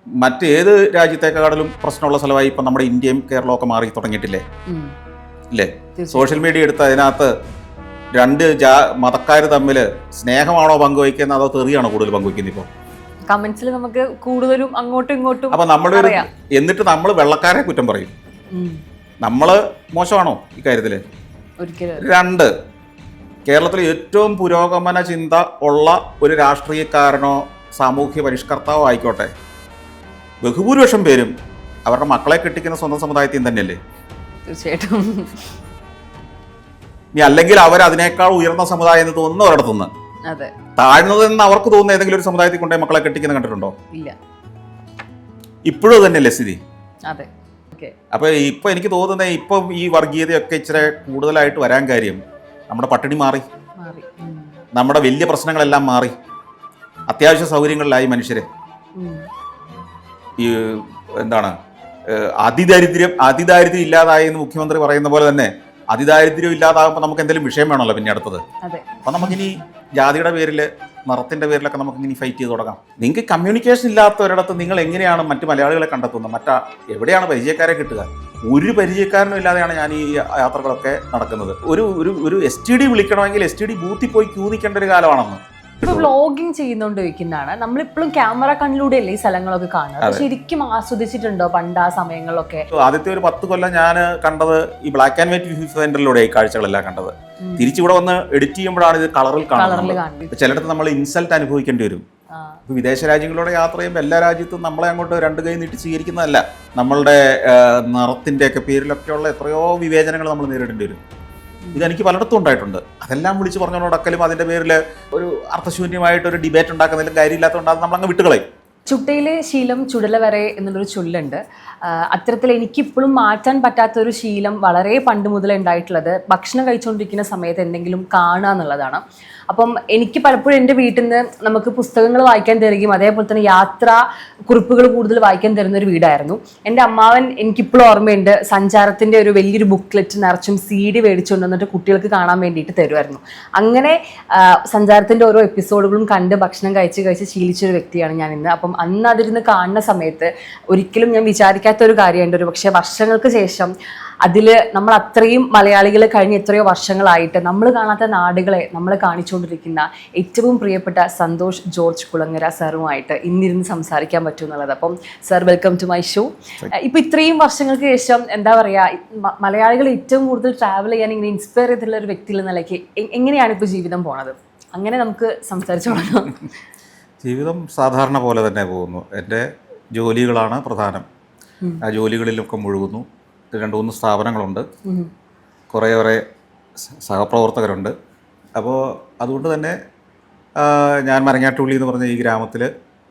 മറ്റേത് രാജ്യത്തെക്കാളും പ്രശ്നമുള്ള സ്ഥലമായി ഇപ്പം നമ്മുടെ ഇന്ത്യയും കേരളവും ഒക്കെ മാറി തുടങ്ങിയിട്ടില്ലേ ഇല്ലേ? സോഷ്യൽ മീഡിയ എടുത്ത് അതിനകത്ത് രണ്ട് മതക്കാർ തമ്മിൽ സ്നേഹമാണോ പങ്കുവയ്ക്കുന്നത് അതോ തെറിയാണോ കൂടുതൽ പങ്കുവയ്ക്കുന്നത്? ഇപ്പോൾ കമന്റ്സിൽ നമുക്ക് കൂടുതലും അങ്ങോട്ടും ഇങ്ങോട്ടും. അപ്പൊ എന്നിട്ട് നമ്മൾ വെള്ളക്കാരെ കുറ്റം പറയും. നമ്മള് മോശമാണോ ഇക്കാര്യത്തില്? ഒരിക്കലും. രണ്ട്, കേരളത്തിൽ ഏറ്റവും പുരോഗമന ചിന്ത ഉള്ള ഒരു രാഷ്ട്രീയക്കാരനോ സാമൂഹ്യ പരിഷ്കർത്താവോ ആയിക്കോട്ടെ, ബഹുഭൂരിപക്ഷം പേരും അവരുടെ മക്കളെ കെട്ടിക്കുന്ന സ്വന്തം സമുദായത്തിൽ തന്നെയല്ലേ? തീർച്ചയായിട്ടും. ഇനി അല്ലെങ്കിൽ അവർ അതിനേക്കാൾ ഉയർന്ന സമുദായം എന്ന് തോന്നുന്ന ഒരിടത്തുനിന്ന് അതെ താഴ്ന്നതെന്ന് അവർക്ക് തോന്നുന്ന ഏതെങ്കിലും ഒരു സമുദായത്തിൽ കൊണ്ടേ മക്കളെ കെട്ടിക്കുന്ന കണ്ടിട്ടുണ്ടോ? ഇല്ല. ഇപ്പോഴും തന്നെയല്ലേ സ്ഥിതി? അതെ. അപ്പൊ ഇപ്പൊ എനിക്ക് തോന്നുന്നത് ഇപ്പം ഈ വർഗീയതയൊക്കെ ഇച്ചിരി കൂടുതലായിട്ട് വരാൻ കാര്യം നമ്മുടെ പട്ടിണി മാറി, നമ്മുടെ വലിയ പ്രശ്നങ്ങളെല്ലാം മാറി, അത്യാവശ്യ സൗകര്യങ്ങളിലായി മനുഷ്യര്. ഈ എന്താണ് അതിദാരിദ്ര്യം ഇല്ലാതായി എന്ന് മുഖ്യമന്ത്രി പറയുന്ന പോലെ തന്നെ അതിദാരിദ്ര്യം ഇല്ലാതാകുമ്പോൾ നമുക്ക് എന്തെങ്കിലും വിഷയം വേണമല്ലോ പിന്നെ അടുത്തത്. അപ്പൊ നമുക്കിനി ജാതിയുടെ പേരില് നിറത്തിന്റെ പേരിലൊക്കെ നമുക്കിനി ഫൈറ്റ് ചെയ്ത് തുടങ്ങാം. നിങ്ങൾക്ക് കമ്മ്യൂണിക്കേഷൻ ഇല്ലാത്ത ഒരിടത്ത് നിങ്ങൾ എങ്ങനെയാണ് മറ്റു മലയാളികളെ കണ്ടെത്തുന്നത്? എവിടെയാണ് പരിചയക്കാരെ കിട്ടുക? ഒരു പരിചയക്കാരനും ഇല്ലാതെയാണ് ഞാൻ ഈ യാത്രകളൊക്കെ നടക്കുന്നത്. ഒരു STD വിളിക്കണമെങ്കിൽ STD ബൂത്തിൽ പോയി ക്യൂ നിൽക്കേണ്ട ഒരു കാലമാണെന്ന്. ഇപ്പൊ വ്ളോഗിങ് ചെയ്യുന്നോണ്ട് ചോദിക്കുന്നതാണ്, നമ്മളിപ്പോഴും ക്യാമറ കണ്ണിലൂടെയല്ലേ ഈ സ്ഥലങ്ങളൊക്കെ കാണുന്നത്. ശരിക്കും ആസ്വദിച്ചിട്ടുണ്ടോ പണ്ട് ആ സമയങ്ങളിലൊക്കെ? ആദ്യത്തെ ഒരു 10 കൊല്ലം ഞാൻ കണ്ടത് ഈ ബ്ലാക്ക് ആൻഡ് വൈറ്റ് വ്യൂ സെന്ററിലൂടെ ഈ കാഴ്ചകളെല്ലാം കണ്ടത്. തിരിച്ചിവിടെ വന്ന് എഡിറ്റ് ചെയ്യുമ്പോഴാണ് ഇത് കളറിൽ കാണുന്നത്. ചിലയിടത്ത് നമ്മൾ ഇൻസൾട്ട് അനുഭവിക്കേണ്ടി വരും. ഇപ്പൊ വിദേശ രാജ്യങ്ങളിലൂടെ യാത്ര ചെയ്യുമ്പോൾ എല്ലാ രാജ്യത്തും നമ്മളെ അങ്ങോട്ട് 2 കൈ നീട്ടി സ്വീകരിക്കുന്നതല്ല. നമ്മളുടെ നിറത്തിന്റെ ഒക്കെ പേരിലൊക്കെയുള്ള എത്രയോ വിവേചനങ്ങൾ നമ്മൾ നേരിടേണ്ടി വരും. ഇതെനിക്ക് പലയിടത്തും ഉണ്ടായിട്ടുണ്ട്. അതെല്ലാം വിളിച്ച് പറഞ്ഞുകൊണ്ടൊടക്കലും അതിന്റെ പേരിൽ ഒരു അർത്ഥശൂന്യമായിട്ട് ഒരു ഡിബേറ്റ് ഉണ്ടാക്കുന്നതിലും കാര്യമില്ലാത്തതുകൊണ്ട് നമ്മളങ്ങ് വിട്ടുകളയും. ചുട്ടയിലെ ശീലം ചുടല വരെ എന്നുള്ളൊരു ചൊല്ലുണ്ട്. അത്തരത്തിൽ എനിക്കിപ്പോഴും മാറ്റാൻ പറ്റാത്തൊരു ശീലം വളരെ പണ്ട് മുതലേ ഉണ്ടായിട്ടുള്ളത് ഭക്ഷണം കഴിച്ചുകൊണ്ടിരിക്കുന്ന സമയത്ത് എന്തെങ്കിലും കാണുക എന്നുള്ളതാണ്. അപ്പം എനിക്ക് പലപ്പോഴും എൻ്റെ വീട്ടിൽ നിന്ന് നമുക്ക് പുസ്തകങ്ങൾ വായിക്കാൻ തരികയും അതേപോലെ തന്നെ യാത്രാ കുറിപ്പുകൾ കൂടുതൽ വായിക്കാൻ തരുന്ന ഒരു വീടായിരുന്നു. എൻ്റെ അമ്മാവൻ എനിക്കിപ്പോഴും ഓർമ്മയുണ്ട്, സഞ്ചാരത്തിൻ്റെ ഒരു വലിയൊരു ബുക്ക്ലെറ്റ് നിറച്ചും CD മേടിച്ചുകൊണ്ട് വന്നിട്ട് കുട്ടികൾക്ക് കാണാൻ വേണ്ടിയിട്ട് തരുമായിരുന്നു. അങ്ങനെ സഞ്ചാരത്തിൻ്റെ ഓരോ എപ്പിസോഡുകളും കണ്ട് ഭക്ഷണം കഴിച്ച് ശീലിച്ചൊരു വ്യക്തിയാണ് ഞാൻ ഇന്ന്. അപ്പം അന്ന് അതിരുന്ന് കാണുന്ന സമയത്ത് ഒരിക്കലും ഞാൻ വിചാരിക്കാത്തൊരു കാര്യമുണ്ട്, ഒരു പക്ഷേ വർഷങ്ങൾക്ക് ശേഷം അതിൽ നമ്മൾ അത്രയും മലയാളികൾ കഴിഞ്ഞ എത്രയോ വർഷങ്ങളായിട്ട് നമ്മൾ കാണാത്ത നാടുകളെ നമ്മൾ കാണിച്ചുകൊണ്ടിരിക്കുന്ന ഏറ്റവും പ്രിയപ്പെട്ട സന്തോഷ് ജോർജ് കുളങ്ങര സാറുമായിട്ട് ഇന്നിരുന്ന് സംസാരിക്കാൻ പറ്റും എന്നുള്ളത്. അപ്പം sir, welcome to my show. ഇപ്പം ഇത്രയും വർഷങ്ങൾക്ക് ശേഷം എന്താ പറയുക, മലയാളികൾ ഏറ്റവും കൂടുതൽ ട്രാവൽ ചെയ്യാൻ ഇങ്ങനെ ഇൻസ്പയർ ചെയ്തിട്ടുള്ള ഒരു വ്യക്തി എന്ന നിലയ്ക്ക് എങ്ങനെയാണ് ഇപ്പോൾ ജീവിതം പോണത്? അങ്ങനെ നമുക്ക് സംസാരിച്ചു തുടങ്ങാം. ജീവിതം സാധാരണ പോലെ തന്നെ പോകുന്നു. എൻ്റെ ജോലികളാണ് പ്രധാനം. ആ ജോലികളിലൊക്കെ മുഴുകുന്നു. 2-3 സ്ഥാപനങ്ങളുണ്ട്, കുറേയേറെ സഹപ്രവർത്തകരുണ്ട്. അപ്പോൾ അതുകൊണ്ട് തന്നെ ഞാൻ മരങ്ങാട്ടുള്ളി എന്ന് പറഞ്ഞ ഈ ഗ്രാമത്തിൽ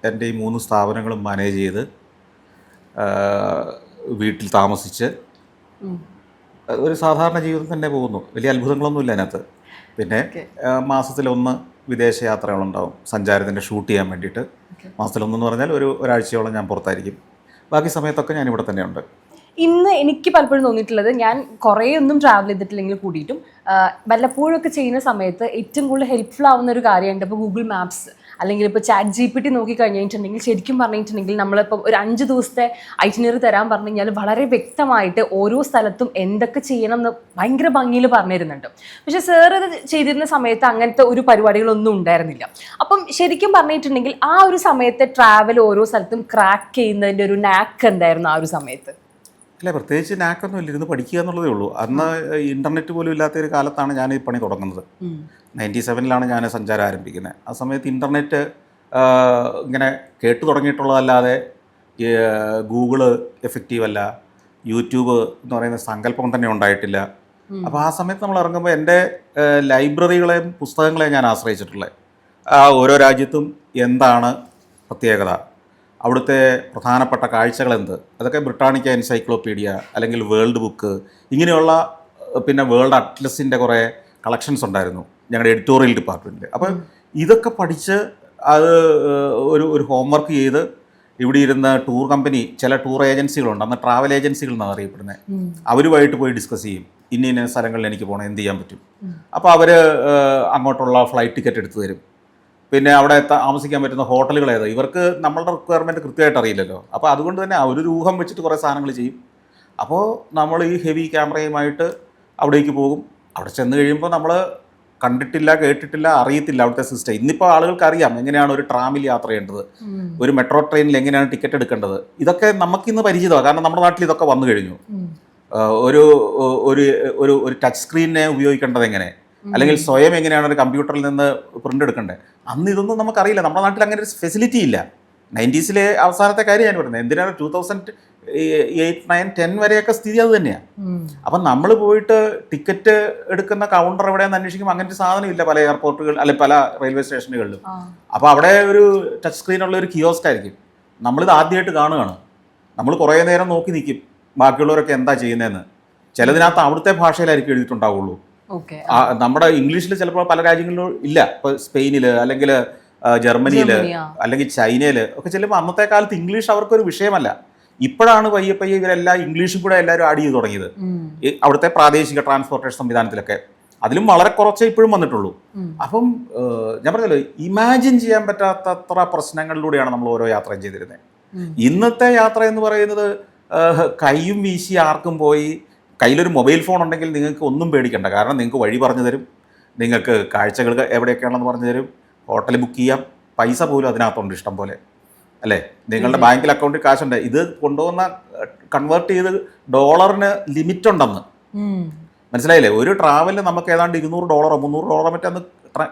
എൻ്റെ ഈ 3 സ്ഥാപനങ്ങളും മാനേജ് ചെയ്ത് വീട്ടിൽ താമസിച്ച് ഒരു സാധാരണ ജീവിതം തന്നെ പോകുന്നു. വലിയ അത്ഭുതങ്ങളൊന്നുമില്ല അതിനകത്ത്. പിന്നെ മാസത്തിലൊന്ന് വിദേശ യാത്രകളുണ്ടാവും സഞ്ചാരത്തിൻ്റെ ഷൂട്ട് ചെയ്യാൻ വേണ്ടിയിട്ട്. മാസത്തിലൊന്നെന്ന് പറഞ്ഞാൽ ഒരാഴ്ചയോളം ഞാൻ പുറത്തായിരിക്കും. ബാക്കി സമയത്തൊക്കെ ഞാൻ ഇവിടെ തന്നെയുണ്ട്. ഇന്ന് എനിക്ക് പലപ്പോഴും തോന്നിയിട്ടുള്ളത്, ഞാൻ കുറേ ഒന്നും ട്രാവൽ ചെയ്തിട്ടില്ലെങ്കിൽ കൂടിയിട്ടും വല്ലപ്പോഴൊക്കെ ചെയ്യുന്ന സമയത്ത് ഏറ്റവും കൂടുതൽ ഹെൽപ്ഫുൾ ആവുന്ന ഒരു കാര്യമുണ്ട്. ഇപ്പോൾ ഗൂഗിൾ മാപ്സ് അല്ലെങ്കിൽ ഇപ്പോൾ ChatGPT നോക്കി കഴിഞ്ഞിട്ടുണ്ടെങ്കിൽ ശരിക്കും പറഞ്ഞിട്ടുണ്ടെങ്കിൽ നമ്മളിപ്പോൾ ഒരു 5 ദിവസത്തെ ഐറ്റിനറി തരാൻ പറഞ്ഞു കഴിഞ്ഞാൽ വളരെ വ്യക്തമായിട്ട് ഓരോ സ്ഥലത്തും എന്തൊക്കെ ചെയ്യണം എന്ന് ഭയങ്കര ഭംഗിയിൽ പറഞ്ഞു തരുന്നുണ്ട്. പക്ഷേ സാർ അത് ചെയ്തിരുന്ന സമയത്ത് അങ്ങനത്തെ ഒരു പരിപാടികളൊന്നും ഉണ്ടായിരുന്നില്ല. അപ്പം ശരിക്കും പറഞ്ഞിട്ടുണ്ടെങ്കിൽ ആ ഒരു സമയത്തെ ട്രാവൽ ഓരോ സ്ഥലത്തും ക്രാക്ക് ചെയ്യുന്നതിൻ്റെ ഒരു നാക്ക് എന്തായിരുന്നു ആ ഒരു സമയത്ത്? അല്ല, പ്രത്യേകിച്ച് നാക്കൊന്നും ഇല്ല, ഇരുന്ന് പഠിക്കുക എന്നുള്ളതേ ഉള്ളൂ. അന്ന് ഇൻ്റർനെറ്റ് പോലും ഇല്ലാത്ത ഒരു കാലത്താണ് ഞാൻ ഈ പണി തുടങ്ങുന്നത്. 97-ലാണ് ഞാൻ സഞ്ചാരം ആരംഭിക്കുന്നത്. ആ സമയത്ത് ഇൻ്റർനെറ്റ് ഇങ്ങനെ കേട്ടു തുടങ്ങിയിട്ടുള്ളതല്ലാതെ ഗൂഗിള് എഫക്റ്റീവ് അല്ല, യൂട്യൂബ് എന്ന് പറയുന്ന സങ്കല്പം തന്നെ ഉണ്ടായിട്ടില്ല. അപ്പോൾ ആ സമയത്ത് നമ്മൾ ഇറങ്ങുമ്പോൾ എൻ്റെ ലൈബ്രറികളെയും പുസ്തകങ്ങളെയും ഞാൻ ആശ്രയിച്ചിട്ടുള്ളത്. ഓരോ രാജ്യത്തും എന്താണ് പ്രത്യേകത, അവിടുത്തെ പ്രധാനപ്പെട്ട കാഴ്ചകൾ എന്ത്, അതൊക്കെ ബ്രിട്ടാനിക്ക എൻസൈക്ലോപീഡിയ അല്ലെങ്കിൽ വേൾഡ് ബുക്ക് ഇങ്ങനെയുള്ള, പിന്നെ വേൾഡ് അറ്റ്ലസിൻ്റെ കുറേ കളക്ഷൻസ് ഉണ്ടായിരുന്നു ഞങ്ങളുടെ എഡിറ്റോറിയൽ ഡിപ്പാർട്ട്മെൻറ്റിൽ. അപ്പോൾ ഇതൊക്കെ പഠിച്ച് അത് ഒരു ഹോംവർക്ക് ചെയ്ത് ഇവിടെ ഇരുന്ന ടൂർ കമ്പനി, ചില ടൂർ ഏജൻസികളുണ്ട്, അന്ന് ട്രാവൽ ഏജൻസികൾ എന്നാണ് അറിയപ്പെടുന്നത്, അവരുമായിട്ട് പോയി ഡിസ്കസ് ചെയ്യും. ഇന്ന സ്ഥലങ്ങളിൽ എനിക്ക് പോകണം, എന്ത് ചെയ്യാൻ പറ്റും. അപ്പോൾ അവർ അങ്ങോട്ടുള്ള ഫ്ലൈറ്റ് ടിക്കറ്റ് എടുത്തു തരും. പിന്നെ അവിടെ താമസിക്കാൻ പറ്റുന്ന ഹോട്ടലുകൾ ഏതാ, ഇവർക്ക് നമ്മളുടെ റിക്വയർമെൻറ്റ് കൃത്യമായിട്ട് അറിയില്ലല്ലോ. അപ്പോൾ അതുകൊണ്ട് തന്നെ ഒരു ഊഹം വെച്ചിട്ട് കുറേ സാധനങ്ങൾ ചെയ്യും. അപ്പോൾ നമ്മൾ ഈ ഹെവി ക്യാമറയുമായിട്ട് അവിടേക്ക് പോകും. അവിടെ ചെന്ന് കഴിയുമ്പോൾ നമ്മൾ കണ്ടിട്ടില്ല, കേട്ടിട്ടില്ല, അറിയത്തില്ല അവിടുത്തെ സിസ്റ്റം. ഇന്നിപ്പോൾ ആളുകൾക്ക് അറിയാം എങ്ങനെയാണ് ഒരു ട്രാമിൽ യാത്ര ചെയ്യേണ്ടത്, ഒരു മെട്രോ ട്രെയിനിൽ എങ്ങനെയാണ് ടിക്കറ്റ് എടുക്കേണ്ടത്. ഇതൊക്കെ നമുക്കിന്ന് പരിചിതമാണ്, കാരണം നമ്മുടെ നാട്ടിൽ ഇതൊക്കെ വന്നു കഴിഞ്ഞു. ഒരു ഒരു ഒരു ഒരു ടച്ച് സ്ക്രീനെ ഉപയോഗിക്കേണ്ടത് എങ്ങനെ, അല്ലെങ്കിൽ സ്വയം എങ്ങനെയാണ് ഒരു കമ്പ്യൂട്ടറിൽ നിന്ന് പ്രിൻ്റ് എടുക്കേണ്ടത്. അന്ന് ഇതൊന്നും നമുക്കറിയില്ല. നമ്മുടെ നാട്ടിൽ അങ്ങനെ ഒരു ഫെസിലിറ്റി ഇല്ല. 90s അവസാനത്തെ കാര്യം ഞാൻ പറയുന്നത്. എന്തിനാണ് 2008, 9, 10 വരെയൊക്കെ സ്ഥിതി അത് തന്നെയാണ്. അപ്പം നമ്മൾ പോയിട്ട് ടിക്കറ്റ് എടുക്കുന്ന കൗണ്ടർ എവിടെയാണെന്ന് അന്വേഷിക്കുമ്പോൾ അങ്ങനത്തെ സാധനമില്ല പല എയർപോർട്ടുകൾ അല്ലെ പല റെയിൽവേ സ്റ്റേഷനുകളിലും. അപ്പോൾ അവിടെ ഒരു ടച്ച് സ്ക്രീനുള്ള ഒരു കിയോസ്ക് ആയിരിക്കും. നമ്മളിത് ആദ്യമായിട്ട് കാണുകയാണ്. നമ്മൾ കുറേ നേരം നോക്കി നിൽക്കും ബാക്കിയുള്ളവരൊക്കെ എന്താ ചെയ്യുന്നതെന്ന്. ചിലതിനകത്ത് അവിടുത്തെ ഭാഷയിലായിരിക്കും എഴുതിയിട്ടുണ്ടാവുള്ളൂ. നമ്മുടെ ഇംഗ്ലീഷിൽ ചിലപ്പോൾ പല രാജ്യങ്ങളിലും ഇല്ല. ഇപ്പോൾ സ്പെയിനിൽ അല്ലെങ്കിൽ ജർമ്മനിയിൽ അല്ലെങ്കിൽ ചൈനയിൽ ഒക്കെ ചെല്ലുമ്പോൾ അന്നത്തെ കാലത്ത് ഇംഗ്ലീഷ് അവർക്കൊരു വിഷയമല്ല. ഇപ്പോഴാണ് പയ്യെ പയ്യെ ഇവരെല്ലാം ഇംഗ്ലീഷും കൂടെ എല്ലാവരും ആഡ് ചെയ്ത് തുടങ്ങിയത്. അവിടുത്തെ പ്രാദേശിക ട്രാൻസ്പോർട്ടേഷൻ സംവിധാനത്തിലൊക്കെ അതിലും വളരെ കുറച്ചേ ഇപ്പോഴും വന്നിട്ടുള്ളൂ. അപ്പം ഞാൻ പറഞ്ഞല്ലോ, ഇമാജിൻ ചെയ്യാൻ പറ്റാത്തത്ര പ്രശ്നങ്ങളിലൂടെയാണ് നമ്മൾ ഓരോ യാത്രയും ചെയ്തിരുന്നത്. ഇന്നത്തെ യാത്ര എന്ന് പറയുന്നത് കൈയും വീശി ആർക്കും പോയി കയ്യിലൊരു മൊബൈൽ ഫോൺ ഉണ്ടെങ്കിൽ നിങ്ങൾക്ക് ഒന്നും പേടിക്കണ്ട. കാരണം നിങ്ങൾക്ക് വഴി പറഞ്ഞു തരും, നിങ്ങൾക്ക് കാഴ്ചകൾ എവിടെയൊക്കെയാണെന്ന് പറഞ്ഞു തരും, ഹോട്ടൽ ബുക്ക് ചെയ്യാം, പൈസ പോലും അതിനകത്തുണ്ട് ഇഷ്ടം പോലെ അല്ലേ. നിങ്ങളുടെ ബാങ്കിൽ അക്കൗണ്ടിൽ കാശുണ്ട്. ഇത് കൊണ്ടുവന്ന കൺവേർട്ട് ചെയ്ത് ഡോളറിന് ലിമിറ്റ് ഉണ്ടെന്ന് മനസ്സിലായില്ലേ. ഒരു ട്രാവലിന് നമുക്ക് ഏതാണ്ട് $200 $300 മറ്റേ അന്ന്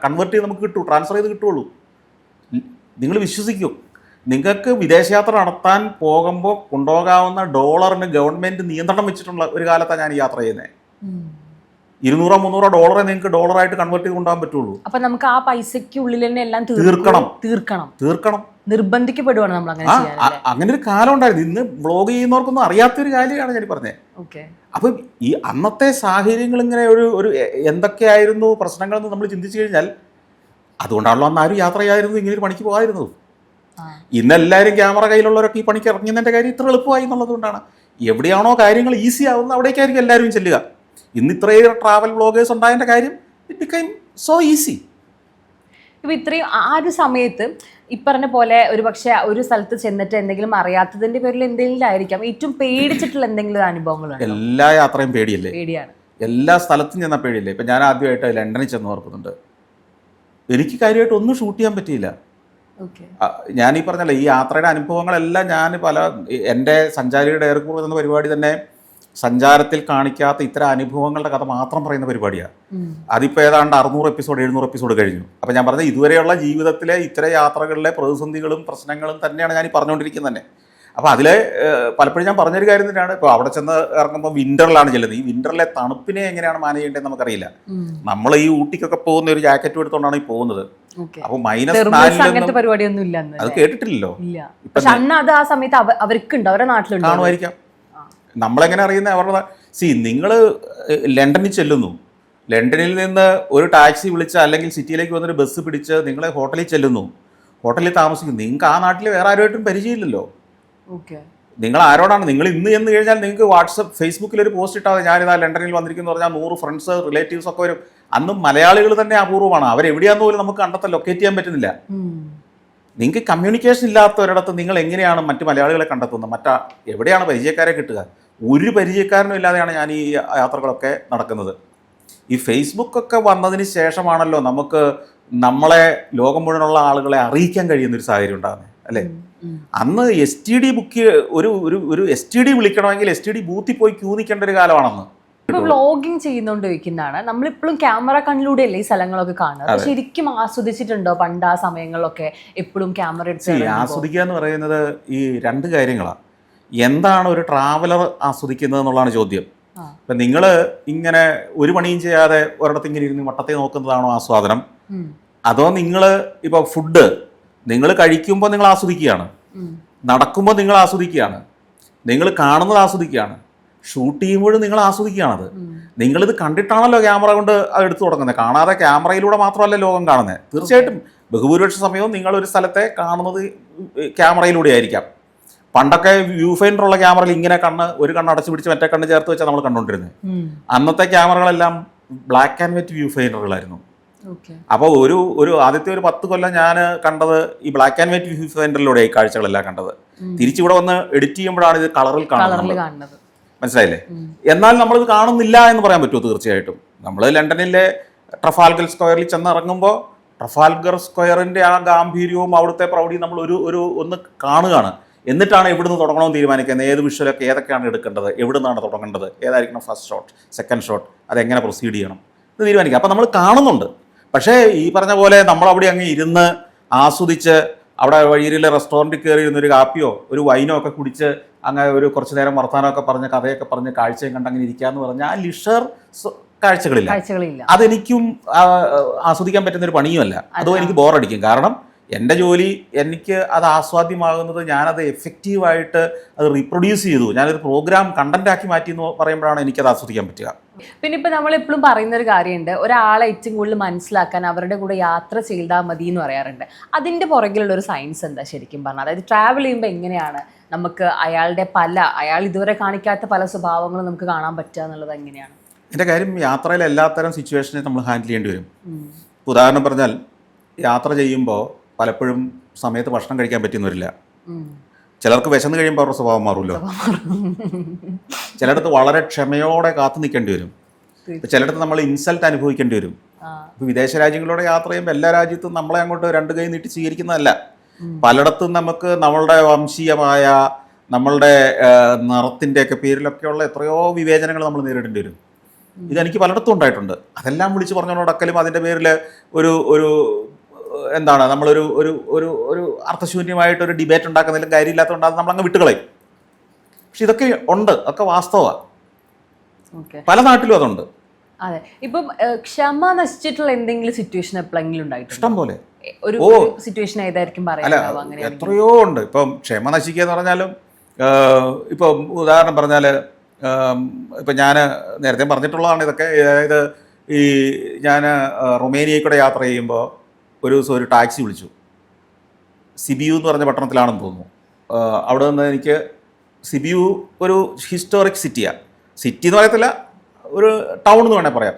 കൺവേർട്ട് ചെയ്ത് നമുക്ക് കിട്ടും, ട്രാൻസ്ഫർ ചെയ്ത് കിട്ടുള്ളൂ. നിങ്ങൾ വിശ്വസിക്കും, നിങ്ങൾക്ക് വിദേശയാത്ര നടത്താൻ പോകുമ്പോൾ കൊണ്ടുപോകാവുന്ന ഡോളറിന് ഗവൺമെൻറ് നിയന്ത്രണം വെച്ചിട്ടുള്ള ഒരു കാലത്താണ് ഞാൻ ഈ യാത്ര ചെയ്യുന്നത്. $200-300 നിങ്ങൾക്ക് ഡോളറായിട്ട് കൺവേർട്ട് ചെയ്ത് കൊണ്ടുപോകാൻ പറ്റുള്ളൂ. അപ്പൊ നമുക്ക് ആ പൈസയ്ക്ക് ഉള്ളിൽ തന്നെ എല്ലാം തീർക്കണം നിർബന്ധിക്കപ്പെടുവാണ് നമ്മൾ അങ്ങനെ ചെയ്യാൻ. അങ്ങനെ ഒരു കാലം ഉണ്ടായിരുന്നു. ഇന്ന് വ്ളോഗ് ചെയ്യുന്നവർക്കൊന്നും അറിയാത്തൊരു കാര്യമാണ് ഞാൻ പറഞ്ഞത്. അപ്പം ഈ അന്നത്തെ സാഹചര്യങ്ങൾ ഇങ്ങനെ ഒരു എന്തൊക്കെയായിരുന്നു പ്രശ്നങ്ങളെന്ന് നമ്മൾ ചിന്തിച്ചു കഴിഞ്ഞാൽ, അതുകൊണ്ടാണല്ലോ അന്ന് ആരും യാത്ര ചെയ്യായിരുന്നു, ഇങ്ങനെ ഒരു പണിക്ക് പോകാതിരുന്നത്. ഇന്നെല്ലാവരും ക്യാമറ കയ്യിലുള്ളവരൊക്കെ ഈ പണിക്ക് ഇറങ്ങിയതിൻ്റെ കാര്യം ഇത്ര എളുപ്പമായി എന്നുള്ളത് കൊണ്ടാണ്. എവിടെയാണോ കാര്യങ്ങൾ ഈസി ആവുന്നത് അവിടേക്കായിരിക്കും എല്ലാവരും ചെല്ലുക. ഇന്ന് ഇത്രയേറെ ട്രാവൽ വ്ളോഗേഴ്സ് ഉണ്ടായതിൻ്റെ കാര്യം ഇറ്റ് ബിക്കെയിം സോ ഈസി. ഇപ്പം ഇത്രയും ആ ഒരു സമയത്ത് ഈ പറഞ്ഞ പോലെ ഒരു പക്ഷേ ഒരു സ്ഥലത്ത് ചെന്നിട്ട് എന്തെങ്കിലും അറിയാത്തതിന്റെ പേരിൽ എന്തെങ്കിലും ആയിരിക്കാം ഏറ്റവും പേടിച്ചിട്ടുള്ള എന്തെങ്കിലും അനുഭവങ്ങളുണ്ട്? എല്ലാ യാത്രയും പേടിയാണ്. എല്ലാ സ്ഥലത്തും ചെന്നാൽ പേടിയില്ലേ. ഇപ്പം ഞാൻ ആദ്യമായിട്ട് ലണ്ടനിൽ ചെന്ന് ഓർക്കുന്നുണ്ട്. എനിക്ക് കാര്യമായിട്ട് ഒന്നും ഷൂട്ട് ചെയ്യാൻ പറ്റിയില്ല. ഞാൻ ഈ പറഞ്ഞല്ലോ, ഈ യാത്രയുടെ അനുഭവങ്ങളെല്ലാം ഞാൻ എൻ്റെ സഞ്ചാരിയുടെ എയർക്രൂ എന്ന പരിപാടി തന്നെ സഞ്ചാരത്തിൽ കാണിക്കാത്ത ഇത്തരം അനുഭവങ്ങളുടെ കഥ മാത്രം പറയുന്ന പരിപാടിയാണ്. അതിപ്പോൾ ഏതാണ്ട് 600 എപ്പിസോഡ് 700 എപ്പിസോഡ് കഴിഞ്ഞു. അപ്പോൾ ഞാൻ പറഞ്ഞത് ഇതുവരെയുള്ള ജീവിതത്തിലെ ഇത്തരം യാത്രകളിലെ പ്രതിസന്ധികളും പ്രശ്നങ്ങളും തന്നെയാണ് ഞാൻ ഈ പറഞ്ഞുകൊണ്ടിരിക്കുന്നത് തന്നെ. അപ്പോൾ അതിൽ പലപ്പോഴും ഞാൻ പറഞ്ഞൊരു കാര്യം തന്നെയാണ്, ഇപ്പോൾ അവിടെ ചെന്ന് ഇറങ്ങുമ്പോൾ വിൻ്ററിലാണ് ചെല്ലുന്നത്. ഈ വിൻ്ററിലെ തണുപ്പിനെ എങ്ങനെയാണ് മാനേജ് ചെയ്യേണ്ടത് നമുക്കറിയില്ല. നമ്മൾ ഈ ഊട്ടിക്കൊക്കെ പോകുന്ന ഒരു ജാക്കറ്റ് എടുത്തുകൊണ്ടാണ് ഈ പോകുന്നത്. അപ്പോൾ -4 അത് കേട്ടിട്ടില്ലല്ലോ. ആ സമയത്ത് അവരുടെ നാട്ടിലുണ്ട് കാണുമായിരിക്കാം. നമ്മളെങ്ങനെ അറിയുന്നത് അവരുടെ നിങ്ങൾ ലണ്ടനിൽ ചെല്ലുന്നു, ലണ്ടനിൽ നിന്ന് ഒരു ടാക്സി വിളിച്ച് അല്ലെങ്കിൽ സിറ്റിയിലേക്ക് വന്നൊരു ബസ് പിടിച്ച് നിങ്ങൾ ഹോട്ടലിൽ ചെല്ലുന്നു, ഹോട്ടലിൽ താമസിക്കുന്നു. നിങ്ങൾക്ക് ആ നാട്ടിൽ വേറെ ആരുമായിട്ടും പരിചയമില്ലല്ലോ. നിങ്ങൾ ആരോടാണ്? നിങ്ങൾ ഇന്ന് ചെന്ന് കഴിഞ്ഞാൽ നിങ്ങൾക്ക് വാട്സപ്പ് ഫേസ്ബുക്കിൽ ഒരു പോസ്റ്റ് ഇട്ടാൽ ഞാനിതാ ലണ്ടനിൽ വന്നിരിക്കുന്നു പറഞ്ഞാൽ 100 ഫ്രണ്ട്സ് റിലേറ്റീവ്സ് ഒക്കെ വരും. അന്നും മലയാളികൾ തന്നെ അപൂർവമാണ്. അവരെവിടെയാണെന്ന് പോലും നമുക്ക് കണ്ടെത്താൻ ലൊക്കേറ്റ് ചെയ്യാൻ പറ്റുന്നില്ല. നിങ്ങൾക്ക് കമ്മ്യൂണിക്കേഷൻ ഇല്ലാത്ത ഒരിടത്ത് നിങ്ങൾ എങ്ങനെയാണ് മറ്റ് മലയാളികളെ കണ്ടെത്തുന്നത്? എവിടെയാണ് പരിചയക്കാരെ കിട്ടുക? ഒരു പരിചയക്കാരനും ഇല്ലാതെയാണ് ഞാൻ ഈ യാത്രകളൊക്കെ നടക്കുന്നത്. ഈ ഫേസ്ബുക്കൊക്കെ വന്നതിന് ശേഷമാണല്ലോ നമുക്ക് നമ്മളെ ലോകം മുഴുവനുള്ള ആളുകളെ അറിയിക്കാൻ കഴിയുന്നൊരു സാഹചര്യം ഉണ്ടാകുന്നത് അല്ലേ. അന്ന് STD ബുക്ക് ഒരു STD വിളിക്കണമെങ്കിൽ STD ബൂത്തിൽ പോയി ക്യൂ നിൽക്കേണ്ട ഒരു കാലമാണെന്ന്. ഇപ്പൊ വ്ളോഗിങ് ചെയ്യുന്നോണ്ട് ചോദിക്കുന്നതാണ്, നമ്മളിപ്പോഴും ക്യാമറ കണ്ണിലൂടെയല്ലേ ഈ സ്ഥലങ്ങളൊക്കെ കാണുന്നത്. ശരിക്കും ആസ്വദിച്ചിട്ടുണ്ടോ പണ്ട് ആ സമയങ്ങളിലൊക്കെ എപ്പോഴും ക്യാമറ എടുത്ത്? ആസ്വദിക്കുക എന്ന് പറയുന്നത് ഈ രണ്ട് കാര്യങ്ങളാണ്. എന്താണ് ഒരു ട്രാവലർ ആസ്വദിക്കുന്നത് എന്നുള്ളതാണ് ചോദ്യം. ഇപ്പം നിങ്ങൾ ഇങ്ങനെ ഒരു പണിയും ചെയ്യാതെ ഒരിടത്ത് ഇങ്ങനെ ഇരുന്ന് വട്ടത്തെ നോക്കുന്നതാണോ ആസ്വാദനം? അതോ നിങ്ങൾ ഇപ്പോൾ ഫുഡ് നിങ്ങൾ കഴിക്കുമ്പോൾ നിങ്ങൾ ആസ്വദിക്കുകയാണ്, നടക്കുമ്പോൾ നിങ്ങൾ ആസ്വദിക്കുകയാണ്, നിങ്ങൾ കാണുന്നത് ആസ്വദിക്കുകയാണ്, ഷൂട്ട് ചെയ്യുമ്പോഴും നിങ്ങൾ ആസ്വദിക്കുകയാണത്. നിങ്ങളിത് കണ്ടിട്ടാണല്ലോ ക്യാമറ കൊണ്ട് അത് എടുത്തു തുടങ്ങുന്നത്. കാണാതെ ക്യാമറയിലൂടെ മാത്രമല്ല ലോകം കാണുന്നത്. തീർച്ചയായിട്ടും ബഹുഭൂരിപക്ഷ സമയവും നിങ്ങളൊരു സ്ഥലത്തെ കാണുന്നത് ക്യാമറയിലൂടെ ആയിരിക്കാം. പണ്ടൊക്കെ വ്യൂ ഫൈൻഡറുള്ള ക്യാമറയിൽ ഇങ്ങനെ ഒരു കണ്ണ് അടച്ചു പിടിച്ച് മറ്റേ കണ്ണ് ചേർത്ത് വെച്ചാൽ നമ്മൾ കണ്ടുകൊണ്ടിരുന്നത്. അന്നത്തെ ക്യാമറകളെല്ലാം ബ്ലാക്ക് ആൻഡ് വൈറ്റ് വ്യൂ ഫൈൻഡറുകളായിരുന്നു. ഓക്കെ. അപ്പോൾ ഒരു ആദ്യത്തെ ഒരു 10 കൊല്ലം ഞാൻ കണ്ടത് ഈ ബ്ലാക്ക് ആൻഡ് വൈറ്റ് വ്യൂ ഫൈൻഡറിലൂടെ ഈ കാഴ്ചകളെല്ലാം കണ്ടത്. തിരിച്ചിവിടെ വന്ന് എഡിറ്റ് ചെയ്യുമ്പോഴാണ് ഇത് കളറിൽ കാണുന്നത്. മനസ്സിലായില്ലേ? എന്നാൽ നമ്മളിത് കാണുന്നില്ല എന്ന് പറയാൻ പറ്റുമോ? തീർച്ചയായിട്ടും. നമ്മൾ ലണ്ടനിലെ ട്രഫാൽഗർ സ്ക്വയറിൽ ചെന്നിറങ്ങുമ്പോൾ ട്രഫാൽഗർ സ്ക്വയറിൻ്റെ ആ ഗാംഭീര്യവും അവിടുത്തെ പ്രൗഢിയും നമ്മൾ ഒന്ന് കാണുകയാണ്. എന്നിട്ടാണ് എവിടുന്ന് തുടങ്ങണമെന്ന് തീരുമാനിക്കുന്നത്. ഏത് വിഷ്വലൊക്കെ ഏതൊക്കെയാണ് എടുക്കേണ്ടത്, എവിടുന്നാണ് തുടങ്ങേണ്ടത്, ഏതായിരിക്കണം ഫസ്റ്റ് ഷോട്ട്, സെക്കൻഡ് ഷോട്ട്, അതെങ്ങനെ പ്രൊസീഡ് ചെയ്യണം എന്ന് തീരുമാനിക്കുക. അപ്പോൾ നമ്മൾ കാണുന്നുണ്ട്. പക്ഷേ ഈ പറഞ്ഞ പോലെ നമ്മളവിടെ അങ്ങ് ഇരുന്ന് ആസ്വദിച്ച് അവിടെ വഴിയിലെ റെസ്റ്റോറൻറ്റിൽ കയറി ഇരുന്നൊരു കാപ്പിയോ ഒരു വൈനോ ഒക്കെ കുടിച്ച് അങ്ങനെ ഒരു കുറച്ച് നേരം വർത്താനമൊക്കെ പറഞ്ഞ് കഥയൊക്കെ പറഞ്ഞ് കാഴ്ചയും കണ്ട് അങ്ങനെ ഇരിക്കുക എന്ന് പറഞ്ഞാൽ ആ ലിഷർ കാഴ്ചകളില്ല. അതെനിക്കും ആസ്വദിക്കാൻ പറ്റുന്ന ഒരു പണിയുമല്ല. അതും എനിക്ക് ബോറടിക്കും. കാരണം എൻ്റെ ജോലി എനിക്ക് അത് ആസ്വാദ്യമാകുന്നത് ഞാനത് എഫക്റ്റീവായിട്ട് അത് റീപ്രൊഡ്യൂസ് ചെയ്തു, ഞാനൊരു പ്രോഗ്രാം കണ്ടന്റ് മാറ്റി എന്ന് പറയുമ്പോഴാണ് എനിക്കത് ആസ്വദിക്കാൻ പറ്റുക. പിന്നെ ഇപ്പം നമ്മളെപ്പോഴും പറയുന്ന ഒരു കാര്യമുണ്ട്, ഒരാളെ ഏറ്റവും കൂടുതൽ മനസ്സിലാക്കാൻ അവരുടെ കൂടെ യാത്ര ചെയ്താൽ മതി എന്ന് പറയാറുണ്ട്. അതിൻ്റെ പുറകിലുള്ള ഒരു സയൻസ് എന്താ ശരിക്കും പറഞ്ഞാൽ? അതായത് ട്രാവൽ ചെയ്യുമ്പോൾ എങ്ങനെയാണ് നമുക്ക് അയാൾ ഇതുവരെ കാണിക്കാത്ത പല സ്വഭാവങ്ങളും നമുക്ക് കാണാൻ പറ്റുക എന്നുള്ളത് എങ്ങനെയാണ്? എൻ്റെ കാര്യം യാത്രയിൽ എല്ലാത്തരം സിറ്റുവേഷനെ നമ്മൾ ഹാൻഡിൽ ചെയ്യേണ്ടി വരും. ഉദാഹരണം പറഞ്ഞാൽ യാത്ര ചെയ്യുമ്പോൾ പലപ്പോഴും സമയത്ത് ഭക്ഷണം കഴിക്കാൻ പറ്റിയെന്ന് വരില്ല. ചിലർക്ക് വിശന്ന് കഴിയുമ്പോൾ അവരുടെ സ്വഭാവം മാറുമല്ലോ. ചിലയിടത്ത് വളരെ ക്ഷമയോടെ കാത്തു നിൽക്കേണ്ടി വരും. ചിലയിടത്ത് നമ്മൾ ഇൻസൾട്ട് അനുഭവിക്കേണ്ടി വരും. ഇപ്പോൾ വിദേശ രാജ്യങ്ങളിലൂടെ യാത്ര ചെയ്യുമ്പോൾ എല്ലാ രാജ്യത്തും നമ്മളെ അങ്ങോട്ട് രണ്ട് കൈ നീട്ടി സ്വീകരിക്കുന്നതല്ല. പലയിടത്തും നമുക്ക് നമ്മളുടെ വംശീയമായ നമ്മളുടെ നിറത്തിൻ്റെയൊക്കെ പേരിലൊക്കെയുള്ള എത്രയോ വിവേചനങ്ങൾ നമ്മൾ നേരിടേണ്ടി വരും. ഇതെനിക്ക് പലയിടത്തും ഉണ്ടായിട്ടുണ്ട്. അതെല്ലാം വിളിച്ച് പറഞ്ഞുകൊണ്ടൊടക്കലും അതിൻ്റെ പേരിൽ ഒരു എന്താണ് നമ്മളൊരു ഒരു ഒരു ഒരു അർത്ഥശൂന്യമായിട്ടൊരു ഡിബേറ്റ് ഉണ്ടാക്കുന്നതിലും കാര്യമില്ലാത്തതുകൊണ്ട് അത് നമ്മളങ്ങ് വിട്ടുകളയും. പക്ഷെ ഇതൊക്കെ ഉണ്ട്, ഒക്കെ വാസ്തവമാണ്. പല നാട്ടിലും അതുണ്ട്. അതെ. ഇപ്പം ക്ഷമ നശിച്ചിട്ടുള്ള എന്തെങ്കിലും സിറ്റുവേഷൻ എപ്പോഴെങ്കിലും ഉണ്ടായിട്ടുണ്ട്? ഇഷ്ടം പോലെ. ഒരു സിറ്റുവേഷൻ ഏതായിരിക്കും അല്ല, എത്രയോ ഉണ്ട്. ഇപ്പം ക്ഷമ നശിക്കുക എന്ന് പറഞ്ഞാലും ഇപ്പം ഉദാഹരണം പറഞ്ഞാൽ ഇപ്പം ഞാൻ നേരത്തെ പറഞ്ഞിട്ടുള്ളതാണ് ഇതൊക്കെ. അതായത് ഈ ഞാൻ റൊമേനിയയിൽ കൂടെ യാത്ര ചെയ്യുമ്പോൾ ഒരു ദിവസം ഒരു ടാക്സി വിളിച്ചു. സിബിയു എന്ന് പറഞ്ഞ പട്ടണത്തിലാണെന്ന് തോന്നുന്നു. അവിടെ നിന്ന് എനിക്ക് സിബിയു ഒരു ഹിസ്റ്റോറിക് സിറ്റിയാണ്. സിറ്റി എന്ന് പറയത്തില്ല, ഒരു ടൗൺ എന്ന് വേണേൽ പറയാം.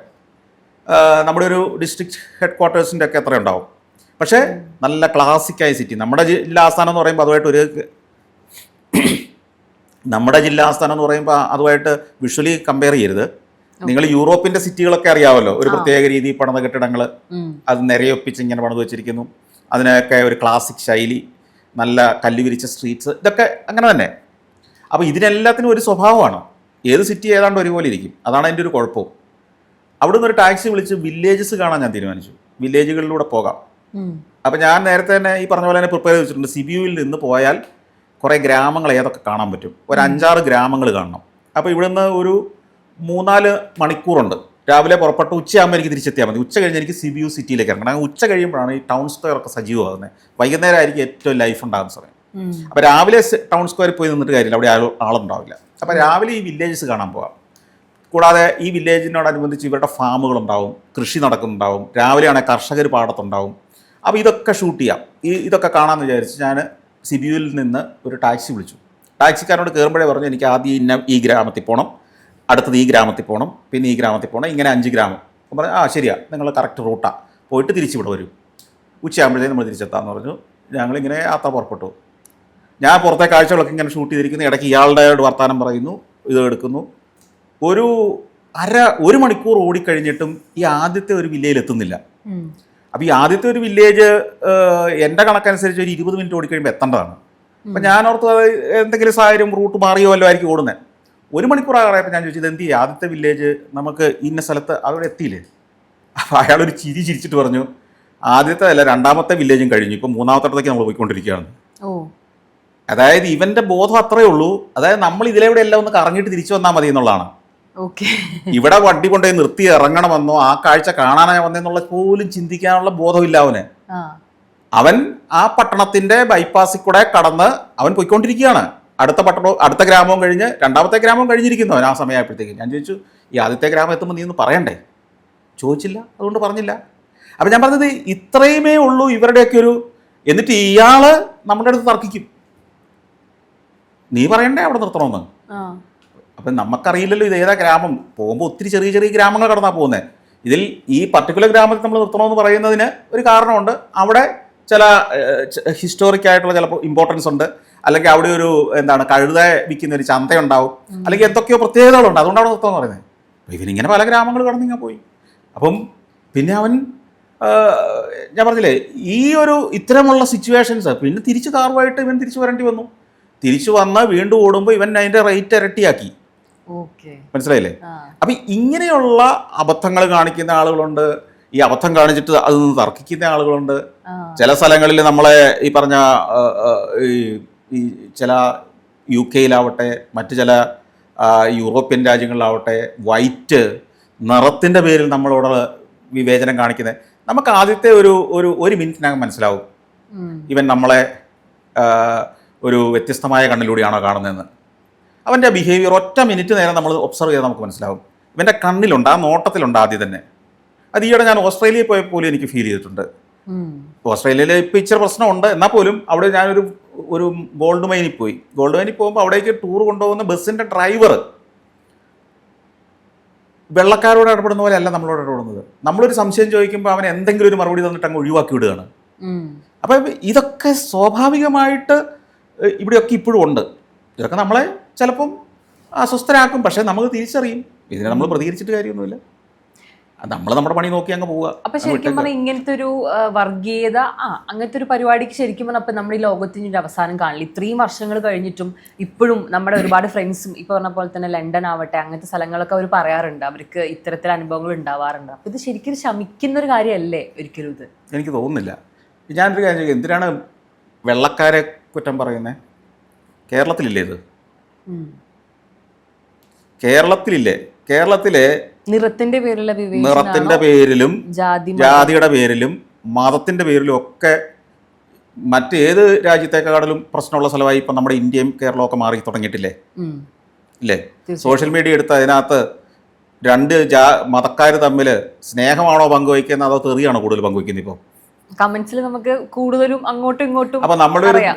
നമ്മുടെ ഒരു ഡിസ്ട്രിക്ട് ഹെഡ് ക്വാർട്ടേഴ്സിൻ്റെ ഒക്കെ എത്ര ഉണ്ടാവും. പക്ഷേ നല്ല ക്ലാസിക്കായ സിറ്റി. നമ്മുടെ ജില്ലാ ആസ്ഥാനം എന്ന് പറയുമ്പോൾ അതുമായിട്ട് വിഷ്വലി കമ്പയർ ചെയ്യരുത്. നിങ്ങൾ യൂറോപ്പിൻ്റെ സിറ്റികളൊക്കെ അറിയാമല്ലോ, ഒരു പ്രത്യേക രീതി പണിത കെട്ടിടങ്ങൾ, അത് നിരയൊപ്പിച്ച് ഇങ്ങനെ പണിത് വെച്ചിരിക്കുന്നു. അതിനൊക്കെ ഒരു ക്ലാസിക് ശൈലി, നല്ല കല്ല് വിരിച്ച സ്ട്രീറ്റ്സ്, ഇതൊക്കെ അങ്ങനെ തന്നെ. അപ്പോൾ ഇതിനെല്ലാത്തിനും ഒരു സ്വഭാവമാണ്. ഏത് സിറ്റി ഏതാണ്ട് ഒരുപോലെ ഇരിക്കും. അതാണ് അതിൻ്റെ ഒരു കുഴപ്പവും. അവിടെ നിന്ന് ഒരു ടാക്സി വിളിച്ച് വില്ലേജസ് കാണാൻ ഞാൻ തീരുമാനിച്ചു. വില്ലേജുകളിലൂടെ പോകാം. അപ്പോൾ ഞാൻ നേരത്തെ തന്നെ ഈ പറഞ്ഞ പോലെ തന്നെ പ്രിപ്പയർ ചെയ്ത് വെച്ചിട്ടുണ്ട്. സിബിയുവിൽ നിന്ന് പോയാൽ കുറേ ഗ്രാമങ്ങൾ ഏതൊക്കെ കാണാൻ പറ്റും. ഒരു 5-6 ഗ്രാമങ്ങൾ കാണണം. അപ്പോൾ ഇവിടുന്ന് ഒരു 3-4 മണിക്കൂറുണ്ട്. രാവിലെ പുറപ്പെട്ട് ഉച്ചയാകുമ്പോൾ എനിക്ക് തിരിച്ചെത്തിയാൽ മതി. ഉച്ച കഴിഞ്ഞ് എനിക്ക് സിബിയു സിറ്റിയിലേക്ക് ഇറങ്ങണം. അങ്ങനെ ഉച്ച കഴിയുമ്പോഴാണ് ഈ ടൗൺ സ്ക്വയർ ഒക്കെ സജീവമാകുന്നത്. വൈകുന്നേരം ആയിരിക്കും ഏറ്റവും ലൈഫ് ഉണ്ടാകുന്ന സമയം. അപ്പോൾ രാവിലെ ടൗൺ സ്ക്വയറിൽ പോയി നിന്നിട്ട് കാര്യമില്ല, അവിടെ ആളുണ്ടാവില്ല. അപ്പോൾ രാവിലെ ഈ വില്ലേജസ് കാണാൻ പോകാം. കൂടാതെ ഈ വില്ലേജിനോടനുബന്ധിച്ച് ഇവരുടെ ഫാമുകളുണ്ടാവും, കൃഷി നടക്കുന്നുണ്ടാവും. രാവിലെയാണെങ്കിൽ കർഷകർ പാടത്തുണ്ടാവും. അപ്പോൾ ഇതൊക്കെ ഷൂട്ട് ചെയ്യാം. ഇതൊക്കെ കാണാമെന്ന് വിചാരിച്ച് ഞാൻ സിബിയുവിൽ നിന്ന് ഒരു ടാക്സി വിളിച്ചു. ടാക്സിക്കാരനോട് കയറുമ്പോഴേ പറഞ്ഞു, എനിക്ക് ആദ്യം ഈ ഗ്രാമത്തിൽ പോകണം, അടുത്തത് ഈ ഗ്രാമത്തിൽ പോകണം, പിന്നെ ഈ ഗ്രാമത്തിൽ പോകണം, ഇങ്ങനെ 5 ഗ്രാമം. അപ്പോൾ പറഞ്ഞു, ശരിയാ, നിങ്ങൾ കറക്റ്റ് റൂട്ടാണ്, പോയിട്ട് തിരിച്ചിവിടെ വരും, ഉച്ചയാകുമ്പോഴത്തേക്കും നമ്മൾ തിരിച്ചെത്താമെന്ന് പറഞ്ഞു. ഞങ്ങളിങ്ങനെ യാത്ര പുറപ്പെട്ടു. ഞാൻ പുറത്തെ കാഴ്ചകളൊക്കെ ഇങ്ങനെ ഷൂട്ട് ചെയ്തിരിക്കുന്നു. ഇടയ്ക്ക് ഇയാളുടെ വർത്തമാനം പറയുന്നു, ഇത് എടുക്കുന്നു. ഒരു മണിക്കൂർ ഓടിക്കഴിഞ്ഞിട്ടും ഈ ആദ്യത്തെ ഒരു വില്ലേജിൽ എത്തുന്നില്ല. അപ്പോൾ ഈ ആദ്യത്തെ ഒരു വില്ലേജ് എൻ്റെ കണക്കനുസരിച്ച് ഒരു 20 മിനിറ്റ് ഓടിക്കഴിയുമ്പോൾ എത്തേണ്ടതാണ്. അപ്പം ഞാൻ ഓർത്ത് എന്തെങ്കിലും സാഹചര്യം റൂട്ട് മാറിയോ വല്ലോ ആയിരിക്കും ഓടുന്നത്. 1 മണിക്കൂർ ആകാറായപ്പോൾ ഞാൻ ചോദിച്ചത്, എന്ത് ആദ്യത്തെ വില്ലേജ് നമുക്ക് ഇന്ന സ്ഥലത്ത് അവിടെ എത്തിയില്ലേ? അപ്പോൾ അയാളൊരു ചിരിച്ചിട്ട് പറഞ്ഞു, ആദ്യത്തെ അല്ല, 2ാമത്തെ വില്ലേജും കഴിഞ്ഞു, ഇപ്പം 3ാമത്തേക്ക് നമ്മൾ പോയിക്കൊണ്ടിരിക്കുകയാണ്. അതായത് ഇവൻ്റെ ബോധം അത്രയേ ഉള്ളൂ. അതായത് നമ്മൾ ഇതിലൂടെ എല്ലാം ഒന്ന് കറങ്ങിയിട്ട് തിരിച്ചു വന്നാൽ മതി എന്നുള്ളതാണ്. ഇവിടെ വണ്ടി കൊണ്ടുപോയി നിർത്തി ഇറങ്ങണമെന്നോ ആ കാഴ്ച കാണാനായി വന്നെന്നുള്ള പോലും ചിന്തിക്കാനുള്ള ബോധമില്ല അവന്. അവൻ ആ പട്ടണത്തിന്റെ ബൈപ്പാസിൽ കൂടെ കടന്ന് അവൻ പോയിക്കൊണ്ടിരിക്കുകയാണ്. അടുത്ത ഗ്രാമവും കഴിഞ്ഞ് 2ാമത്തെ ഗ്രാമവും കഴിഞ്ഞിരിക്കുന്നു അവൻ. ആ സമയമായപ്പോഴത്തേക്ക് ഞാൻ ചോദിച്ചു, ഈ ആദ്യത്തെ ഗ്രാമം എത്തുമ്പോൾ നീ ഒന്ന് പറയണ്ടേ? ചോദിച്ചില്ല, അതുകൊണ്ട് പറഞ്ഞില്ല. അപ്പം ഞാൻ പറഞ്ഞത് ഇത്രയുമേ ഉള്ളൂ ഇവരുടെയൊക്കെ ഒരു. എന്നിട്ട് ഇയാൾ നമ്മുടെ അടുത്ത് തർക്കിക്കും, നീ പറയണ്ടേ അവിടെ നിർത്തണമെന്ന്. അപ്പം നമുക്കറിയില്ലല്ലോ ഇത് ഏതാ ഗ്രാമം. പോകുമ്പോൾ ഒത്തിരി ചെറിയ ചെറിയ ഗ്രാമങ്ങൾ കടന്നാണ് പോകുന്നത്. ഇതിൽ ഈ പർട്ടിക്കുലർ ഗ്രാമത്തിൽ നമ്മൾ നിർത്തണമെന്ന് പറയുന്നതിന് ഒരു കാരണമുണ്ട്. അവിടെ ചില ഹിസ്റ്റോറിക് ആയിട്ടുള്ള ചില ഇമ്പോർട്ടൻസ് ഉണ്ട്, അല്ലെങ്കിൽ അവിടെ ഒരു എന്താണ് കഴുത വിൽക്കുന്ന ഒരു ചന്തയുണ്ടാവും, അല്ലെങ്കിൽ എന്തൊക്കെയോ പ്രത്യേകതകളുണ്ട്, അതുകൊണ്ട് അവിടെ നിർത്തമെന്ന് പറയുന്നത്. അപ്പോൾ ഇവനിങ്ങനെ പല ഗ്രാമങ്ങൾ കടന്നിങ്ങനെ പോയി. അപ്പം പിന്നെ അവൻ ഞാൻ പറഞ്ഞില്ലേ ഈ ഒരു ഇത്തരമുള്ള സിറ്റുവേഷൻസ് പിന്നെ തിരിച്ച് കാറുമായിട്ട് ഇവൻ തിരിച്ചു വരേണ്ടി വന്നു. തിരിച്ചു വന്ന് വീണ്ടും ഓടുമ്പോൾ ഇവൻ അതിൻ്റെ റേറ്റ് ഇരട്ടിയാക്കി. മനസ്സിലായില്ലേ? അപ്പം ഇങ്ങനെയുള്ള അബദ്ധങ്ങൾ കാണിക്കുന്ന ആളുകളുണ്ട്, ഈ അബദ്ധം കാണിച്ചിട്ട് അത് തർക്കിക്കുന്ന ആളുകളുണ്ട്. ചില സ്ഥലങ്ങളിൽ നമ്മളെ ഈ പറഞ്ഞ ഈ ചില UK-യിലാവട്ടെ മറ്റ് ചില യൂറോപ്യൻ രാജ്യങ്ങളിലാവട്ടെ വൈറ്റ് നിറത്തിൻ്റെ പേരിൽ നമ്മളോട് വിവേചനം കാണിക്കുന്നത് നമുക്ക് ആദ്യത്തെ ഒരു മിനിറ്റിനകം മനസ്സിലാവും ഇവൻ നമ്മളെ ഒരു വ്യത്യസ്തമായ കണ്ണിലൂടെയാണോ കാണുന്നതെന്ന്. അവൻ്റെ ബിഹേവിയർ ഒറ്റ മിനിറ്റ് നേരം നമ്മൾ ഒബ്സർവ് ചെയ്താൽ നമുക്ക് മനസ്സിലാവും. ഇവൻ്റെ കണ്ണിലുണ്ട്, ആ നോട്ടത്തിലുണ്ട് ആദ്യം തന്നെ. അത് ഈയിടെ ഞാൻ ഓസ്ട്രേലിയയിൽ പോയപ്പോലും എനിക്ക് ഫീൽ ചെയ്തിട്ടുണ്ട്. ഓസ്ട്രേലിയയിൽ ഇപ്പോൾ ഇച്ചിരി പ്രശ്നമുണ്ട്, എന്നാൽ പോലും അവിടെ ഞാനൊരു ഗോൾഡ് മൈനിൽ പോയി. ഗോൾഡ് മൈനിൽ പോകുമ്പോൾ അവിടേക്ക് ടൂർ കൊണ്ടുപോകുന്ന ബസ്സിൻ്റെ ഡ്രൈവർ വെള്ളക്കാരോട് ഇടപെടുന്ന പോലെ അല്ല നമ്മളോട് ഇടപെടുന്നത്. നമ്മളൊരു സംശയം ചോദിക്കുമ്പോൾ അവൻ എന്തെങ്കിലും ഒരു മറുപടി തന്നിട്ട് അങ്ങ് ഒഴിവാക്കി വിടുകയാണ്. അപ്പം ഇതൊക്കെ സ്വാഭാവികമായിട്ട് ഇവിടെയൊക്കെ ഇപ്പോഴും ഉണ്ട്. ഇതൊക്കെ നമ്മളെ ചിലപ്പം അസ്വസ്ഥരാക്കും, പക്ഷേ നമുക്ക് തിരിച്ചറിയും. ഇതിനെ നമ്മൾ പ്രതികരിച്ചിട്ട് കാര്യമൊന്നുമില്ല, നമ്മൾ നമ്മുടെ പണി നോക്കി അങ്ങ് പോവുക. അപ്പൊ ശരിക്കും പറഞ്ഞാൽ ഇങ്ങനത്തെ ഒരു വർഗീയത അങ്ങനത്തെ ഒരു പരിപാടിക്ക് ശരിക്കും പറഞ്ഞാൽ അപ്പൊ നമ്മുടെ ഈ ലോകത്തിന്റെ ഒരു അവസാനം കാണില്ല. ഇത്രയും വർഷങ്ങൾ കഴിഞ്ഞിട്ടും ഇപ്പോഴും നമ്മുടെ ഒരുപാട് ഫ്രണ്ട്സും ഇപ്പൊ പറഞ്ഞ പോലെ തന്നെ ലണ്ടൻ ആവട്ടെ അങ്ങനത്തെ സ്ഥലങ്ങളൊക്കെ അവർ പറയാറുണ്ട്, അവർക്ക് ഇത്തരത്തിൽ അനുഭവങ്ങൾ ഉണ്ടാവാറുണ്ട്. അപ്പൊ ഇത് ശരിക്കും ശമിക്കുന്ന ഒരു കാര്യമല്ലേ ഒരിക്കലും ഇത്? എനിക്ക് തോന്നുന്നില്ല. ഞാനൊരു കാര്യം ചോദിക്കാം, എന്തിനാണ് വെള്ളക്കാരെ കുറ്റം പറയുന്നത്? കേരളത്തിലില്ലേ ഇത്? കേരളത്തിലില്ലേ? കേരളത്തിലെ നിറത്തിന്റെ പേരിലും ജാതിയുടെ പേരിലും മതത്തിന്റെ പേരിലും ഒക്കെ മറ്റേത് രാജ്യത്തെക്കാളും പ്രശ്നമുള്ള സ്ഥലമായി ഇപ്പം നമ്മുടെ ഇന്ത്യയും കേരളവും ഒക്കെ മാറി തുടങ്ങിയിട്ടില്ലേ? ഇല്ലേ? സോഷ്യൽ മീഡിയ എടുത്ത് അതിനകത്ത് രണ്ട് മതക്കാർ തമ്മിൽ സ്നേഹമാണോ പങ്കുവയ്ക്കുന്നത് അതോ തെറിയാണോ കൂടുതൽ പങ്കുവയ്ക്കുന്നത്? ഇപ്പോൾ കമന്റ്സിൽ നമുക്ക് കൂടുതലും അങ്ങോട്ടും ഇങ്ങോട്ടും. അപ്പൊ നമ്മൾ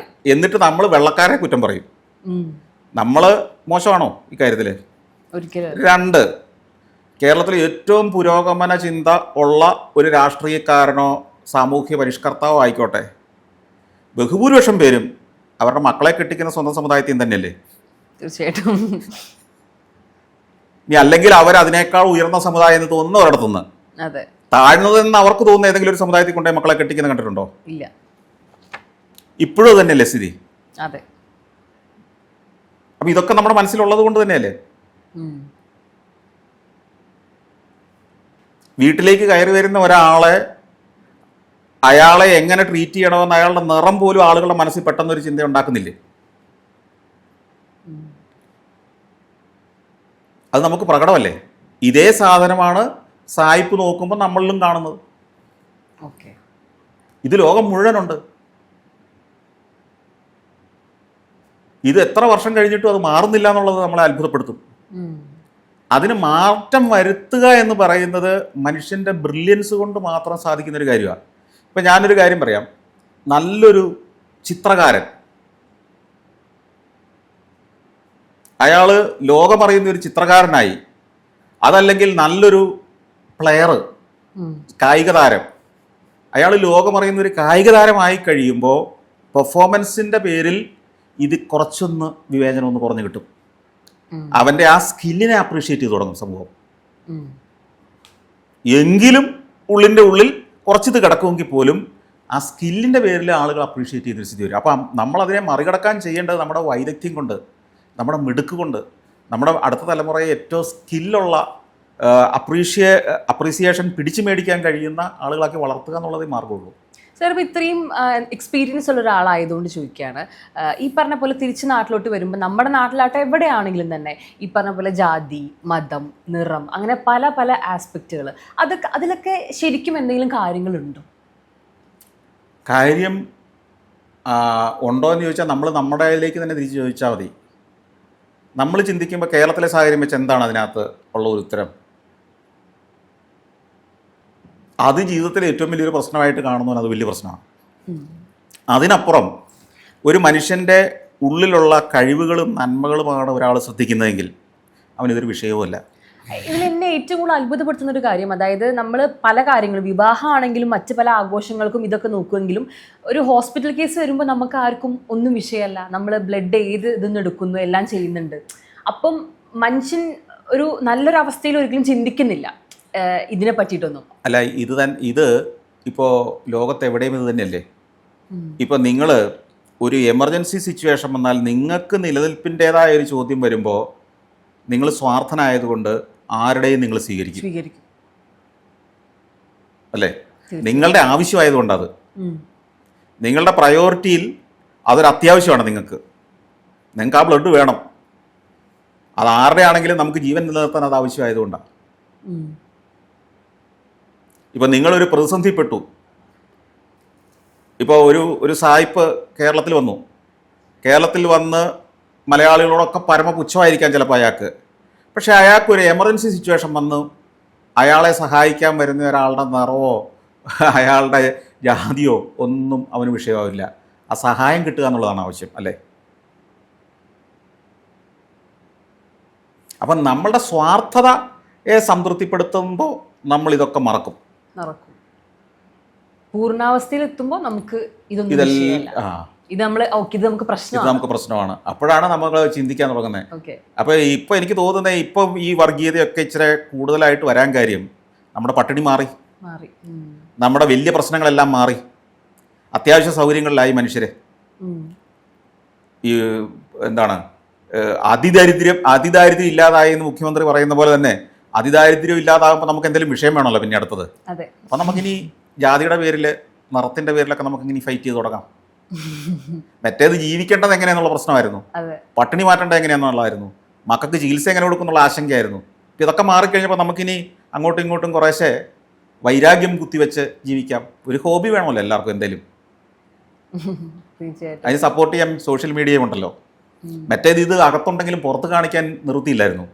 എന്നിട്ട് നമ്മൾ വെള്ളക്കാരെ കുറ്റം പറയും. നമ്മള് മോശമാണോ ഇക്കാര്യത്തില്? രണ്ട്, കേരളത്തിൽ ഏറ്റവും പുരോഗമന ചിന്ത ഉള്ള ഒരു രാഷ്ട്രീയക്കാരനോ സാമൂഹ്യ പരിഷ്കർത്താവോ ആയിക്കോട്ടെ, ബഹുഭൂരിപക്ഷം പേരും അവരുടെ മക്കളെ കെട്ടിക്കുന്ന സ്വന്തം സമുദായത്തിൽ തന്നെയല്ലേ? തീർച്ചയായിട്ടും. ഇനി അല്ലെങ്കിൽ അവർ അതിനേക്കാൾ ഉയർന്ന സമുദായം എന്ന് തോന്നുന്ന ഒരിടത്തുനിന്ന് താഴ്ന്നതെന്ന് അവർക്ക് തോന്നുന്ന ഏതെങ്കിലും ഒരു സമുദായത്തിൽ കൊണ്ടുപോയി മക്കളെ കെട്ടിക്കുന്ന കണ്ടിട്ടുണ്ടോ? ഇല്ല. ഇപ്പോഴും തന്നെയല്ലേ സ്ഥിതി? അതെ. അപ്പൊ ഇതൊക്കെ നമ്മുടെ മനസ്സിലുള്ളത് കൊണ്ട് തന്നെയല്ലേ? വീട്ടിലേക്ക് കയറി വരുന്ന ഒരാളെ അയാളെ എങ്ങനെ ട്രീറ്റ് ചെയ്യണമെന്ന് അയാളുടെ നിറം പോലും ആളുകളുടെ മനസ്സിൽ പെട്ടെന്നൊരു ചിന്ത ഉണ്ടാക്കുന്നില്ലേ? അത് നമുക്ക് പ്രകടമല്ലേ? ഇതേ സാധനമാണ് സായിപ്പ് നോക്കുമ്പോൾ നമ്മളിലും കാണുന്നത്. ഇത് ലോകം മുഴുവനുണ്ട്. ഇത് എത്ര വർഷം കഴിഞ്ഞിട്ടും അത് മാറുന്നില്ല എന്നുള്ളത് നമ്മളെ അത്ഭുതപ്പെടുത്തും. അതിന് മാറ്റം വരുത്തുക എന്ന് പറയുന്നത് മനുഷ്യൻ്റെ ബ്രില്യൻസ് കൊണ്ട് മാത്രം സാധിക്കുന്ന ഒരു കാര്യമാണ്. ഇപ്പം ഞാനൊരു കാര്യം പറയാം. നല്ലൊരു ചിത്രകാരൻ, അയാൾ ലോകമറിയുന്ന ഒരു ചിത്രകാരനായി, അതല്ലെങ്കിൽ നല്ലൊരു പ്ലെയർ, കായിക താരം, അയാൾ ലോകമറിയുന്ന ഒരു കായിക താരമായി കഴിയുമ്പോൾ പെർഫോമൻസിൻ്റെ പേരിൽ ഇത് കുറച്ചൊന്ന് വിവേചനം ഒന്ന് കുറഞ്ഞു കിട്ടും. അവൻ്റെ ആ സ്കില്ലിനെ അപ്രീഷിയേറ്റ് ചെയ്ത് തുടങ്ങും സമൂഹം. എങ്കിലും ഉള്ളിൻ്റെ ഉള്ളിൽ കുറച്ചിത് കിടക്കുമെങ്കിൽ പോലും ആ സ്കില്ലിൻ്റെ പേരിൽ ആളുകൾ അപ്രീഷിയേറ്റ് ചെയ്യുന്നൊരു സ്ഥിതി വരും. അപ്പം നമ്മളതിനെ മറികടക്കാൻ ചെയ്യേണ്ടത് നമ്മുടെ വൈദഗ്ധ്യം കൊണ്ട്, നമ്മുടെ മിടുക്ക് കൊണ്ട്, നമ്മുടെ അടുത്ത തലമുറയെ ഏറ്റവും സ്കില്ലുള്ള അപ്രീസിയേഷൻ പിടിച്ചു മേടിക്കാൻ കഴിയുന്ന ആളുകളാക്കി വളർത്തുക എന്നുള്ളതേ മാർഗമുള്ളൂ. സാർ, ഇപ്പോൾ ഇത്രയും എക്സ്പീരിയൻസ് ഉള്ള ഒരാളായതുകൊണ്ട് ചോദിക്കുകയാണ്, ഈ പറഞ്ഞ പോലെ തിരിച്ച് നാട്ടിലോട്ട് വരുമ്പോൾ നമ്മുടെ നാട്ടിലാട്ടെ എവിടെയാണെങ്കിലും തന്നെ ഈ പറഞ്ഞ പോലെ ജാതി, മതം, നിറം, അങ്ങനെ പല പല ആസ്പെക്റ്റുകൾ, അതിലൊക്കെ ശരിക്കും എന്തെങ്കിലും കാര്യങ്ങളുണ്ടോ? കാര്യം ഉണ്ടോ എന്ന് ചോദിച്ചാൽ നമ്മൾ നമ്മുടെ ഇതിലേക്ക് തന്നെ തിരിച്ച് ചോദിച്ചാൽ മതി. നമ്മൾ ചിന്തിക്കുമ്പോൾ കേരളത്തിലെ സാഹചര്യം വെച്ച് എന്താണ് അതിനകത്ത് ഉള്ള ഒരു ഉത്തരം? അത് ജീവിതത്തിലെ ഏറ്റവും വലിയൊരു പ്രശ്നമായിട്ട് കാണുന്നവന് അത് വലിയ പ്രശ്നമാണ്. അതിനപ്പുറം ഒരു മനുഷ്യൻ്റെ ഉള്ളിലുള്ള കഴിവുകളും നന്മകളുമാണ് ഒരാൾ ശ്രദ്ധിക്കുന്നതെങ്കിൽ അവനിതൊരു വിഷയവുമല്ല. ഇതിൽ എന്നെ ഏറ്റവും കൂടുതൽ അത്ഭുതപ്പെടുത്തുന്ന ഒരു കാര്യം, അതായത് നമ്മൾ പല കാര്യങ്ങളും വിവാഹമാണെങ്കിലും മറ്റ് പല ആഘോഷങ്ങൾക്കും ഇതൊക്കെ നോക്കുമെങ്കിലും ഒരു ഹോസ്പിറ്റൽ കേസ് വരുമ്പോൾ നമുക്ക് ആർക്കും ഒന്നും വിഷയമല്ല. നമ്മൾ ബ്ലഡ് ഏത് ഇതെന്ന് എടുക്കുന്നു, എല്ലാം ചെയ്യുന്നുണ്ട്. അപ്പം മനുഷ്യൻ ഒരു നല്ലൊരു അവസ്ഥയിൽ ഒരിക്കലും ചിന്തിക്കുന്നില്ല ഇതിനെ പറ്റിയിട്ടൊന്നും. അല്ല, ഇത് ഇപ്പോൾ ലോകത്ത് എവിടെയും ഇത് തന്നെയല്ലേ. ഇപ്പോൾ നിങ്ങൾ ഒരു എമർജൻസി സിറ്റുവേഷൻ വന്നാൽ നിങ്ങൾക്ക് നിലനിൽപ്പിൻ്റെതായ ഒരു ചോദ്യം വരുമ്പോൾ നിങ്ങൾ സ്വാർത്ഥനായതുകൊണ്ട് ആരുടെയും നിങ്ങൾ സ്വീകരിക്കും അല്ലേ? നിങ്ങളുടെ ആവശ്യമായതുകൊണ്ടത്, നിങ്ങളുടെ പ്രയോറിറ്റിയിൽ അതൊരു അത്യാവശ്യമാണ്. നിങ്ങൾക്ക് ആ ബ്ലഡ് വേണം. അത് ആരുടെ ആണെങ്കിലും നമുക്ക് ജീവൻ നിലനിർത്താൻ അത് ആവശ്യമായതുകൊണ്ടാണ്. ഇപ്പം നിങ്ങളൊരു പ്രതിസന്ധിപ്പെട്ടു. ഇപ്പോൾ ഒരു സായിപ്പ് കേരളത്തിൽ വന്നു. കേരളത്തിൽ വന്ന് മലയാളികളോടൊക്കെ പരമപുച്ഛമായിരിക്കാം ചിലപ്പോൾ അയാൾക്ക്. പക്ഷേ അയാൾക്കൊരു എമർജൻസി സിറ്റുവേഷൻ വന്നു, അയാളെ സഹായിക്കാൻ വരുന്ന ഒരാളുടെ നിറവോ അയാളുടെ ജാതിയോ ഒന്നും അവന് വിഷയമാവില്ല. ആ സഹായം കിട്ടുക എന്നുള്ളതാണ് ആവശ്യം, അല്ലേ? അപ്പം നമ്മളുടെ സ്വാർത്ഥതയെ സംതൃപ്തിപ്പെടുത്തുമ്പോൾ നമ്മളിതൊക്കെ മറക്കും. പൂർണ്ണാവസ്ഥയിൽ എത്തുമ്പോൾ നമുക്ക് ഇതൊന്നും ഇത് നമുക്ക് പ്രശ്നമാണ്. അപ്പോഴാണ് നമ്മൾ ചിന്തിക്കാൻ തുടങ്ങുന്നത്. അപ്പോൾ ഇപ്പോൾ എനിക്ക് തോന്നുന്നത് ഇപ്പം ഈ വർഗീയതയൊക്കെ ഇച്ചിരി കൂടുതലായിട്ട് വരാൻ കാര്യം നമ്മുടെ പട്ടിണി മാറി, നമ്മുടെ വലിയ പ്രശ്നങ്ങളെല്ലാം മാറി, അത്യാവശ്യ സൗകര്യങ്ങളിലായി മനുഷ്യരെ. ഈ എന്താണ് അതിദാരിദ്ര്യം ഇല്ലാതായി എന്ന് മുഖ്യമന്ത്രി പറയുന്ന പോലെ തന്നെ അതിദാരിദ്ര്യം ഇല്ലാതാകുമ്പോൾ നമുക്ക് എന്തെങ്കിലും വിഷയം വേണമല്ലോ പിന്നെ അടുത്തത്. അപ്പം നമുക്കിനി ജാതിയുടെ പേരിൽ, നിറത്തിൻ്റെ പേരിലൊക്കെ നമുക്കിനി ഫൈറ്റ് ചെയ്ത് തുടങ്ങാം. മറ്റേത് ജീവിക്കേണ്ടത് എങ്ങനെയാണെന്നുള്ള പ്രശ്നമായിരുന്നു, പട്ടിണി മാറ്റേണ്ടത് എങ്ങനെയാണെന്നുള്ളതായിരുന്നു, മക്കൾക്ക് ചികിത്സ എങ്ങനെ കൊടുക്കുന്നുള്ള ആശങ്കയായിരുന്നു. ഇപ്പം ഇതൊക്കെ മാറിക്കഴിഞ്ഞപ്പോൾ നമുക്കിനി അങ്ങോട്ടും ഇങ്ങോട്ടും കുറേശ്ശെ വൈരാഗ്യം കുത്തിവെച്ച് ജീവിക്കാം. ഒരു ഹോബി വേണമല്ലോ എല്ലാവർക്കും എന്തെങ്കിലും. അതിന് സപ്പോർട്ട് ചെയ്യാൻ സോഷ്യൽ മീഡിയ ഉണ്ടല്ലോ. മറ്റേത് ഇത് അകത്തുണ്ടെങ്കിലും പുറത്ത് കാണിക്കാൻ നിർത്തിയില്ലായിരുന്നു.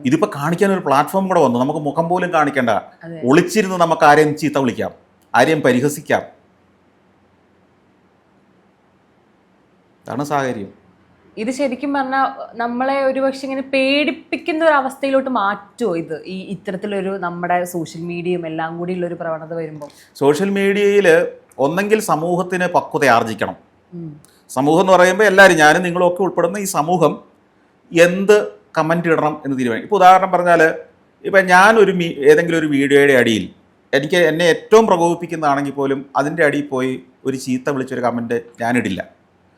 ഇതിപ്പോൾ കാണിക്കാൻ ഒരു പ്ലാറ്റ്ഫോം കൂടെ വന്നു. നമുക്ക് മുഖം പോലും കാണിക്കേണ്ട, ഒളിച്ചിരുന്ന് നമുക്ക് ആരെയും ചീത്ത വിളിക്കാം, ആരെയും പരിഹസിക്കാം. അതാണ് സാഹചര്യം. ഇത് ശരിക്കും പറഞ്ഞാൽ നമ്മളെ ഒരുപക്ഷെ ഇങ്ങനെ പേടിപ്പിക്കുന്ന ഒരു അവസ്ഥയിലോട്ട് മാറ്റുമോ ഇത്, ഈ ഇത്തരത്തിലൊരു നമ്മുടെ സോഷ്യൽ മീഡിയയും എല്ലാം കൂടി ഉള്ളൊരു പ്രവണത വരുമ്പോൾ? സോഷ്യൽ മീഡിയയിൽ ഒന്നെങ്കിൽ സമൂഹത്തിന് പക്വത ആർജിക്കണം. സമൂഹം എന്ന് പറയുമ്പോൾ എല്ലാവരും, ഞാനും നിങ്ങളും ഒക്കെ ഉൾപ്പെടുന്ന ഈ സമൂഹം എന്ത് കമൻ്റ് ഇടണം എന്ന് തീരുമാനിക്കും. ഇപ്പോൾ ഉദാഹരണം പറഞ്ഞാൽ, ഇപ്പം ഞാനൊരു ഏതെങ്കിലും ഒരു വീഡിയോയുടെ അടിയിൽ എന്നെ ഏറ്റവും പ്രകോപിപ്പിക്കുന്നതാണെങ്കിൽ പോലും അതിൻ്റെ അടിയിൽ പോയി ഒരു ചീത്ത വിളിച്ചൊരു കമൻറ്റ് ഞാനിടില്ല.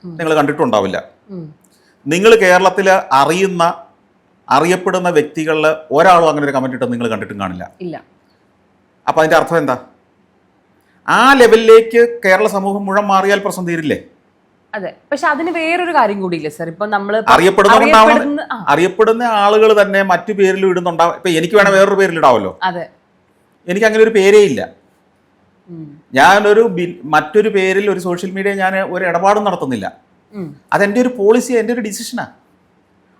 നിങ്ങൾ കണ്ടിട്ടുണ്ടാവില്ല. നിങ്ങൾ കേരളത്തിൽ അറിയപ്പെടുന്ന വ്യക്തികളിൽ ഒരാളും അങ്ങനെ ഒരു കമൻറ്റ് ഇട്ടത് നിങ്ങൾ കണ്ടിട്ടും കാണില്ല. അപ്പം അതിൻ്റെ അർത്ഥം എന്താ? ആ ലെവലിലേക്ക് കേരള സമൂഹം മുഴുവൻ മാറിയാൽ പ്രശ്നം തീരില്ലേ? അതെ. പക്ഷെ അതിന് വേറൊരു കാര്യം കൂടിയില്ലേ സാർ, ഇപ്പൊ നമ്മൾ അറിയപ്പെടുന്ന ആളുകൾ തന്നെ മറ്റു പേരിലും ഇടുന്നുണ്ടാവും. ഇപ്പൊ എനിക്ക് വേണേൽ വേറൊരു പേരിലിടാവല്ലോ. അതെ. എനിക്ക് അങ്ങനെ ഒരു പേരേ ഇല്ല. മറ്റൊരു പേരിൽ ഒരു സോഷ്യൽ മീഡിയ ഞാൻ ഒരു ഇടപാടും നടത്തുന്നില്ല. അതെൻ്റെ ഒരു പോളിസി, എൻ്റെ ഒരു ഡിസിഷനാണ്.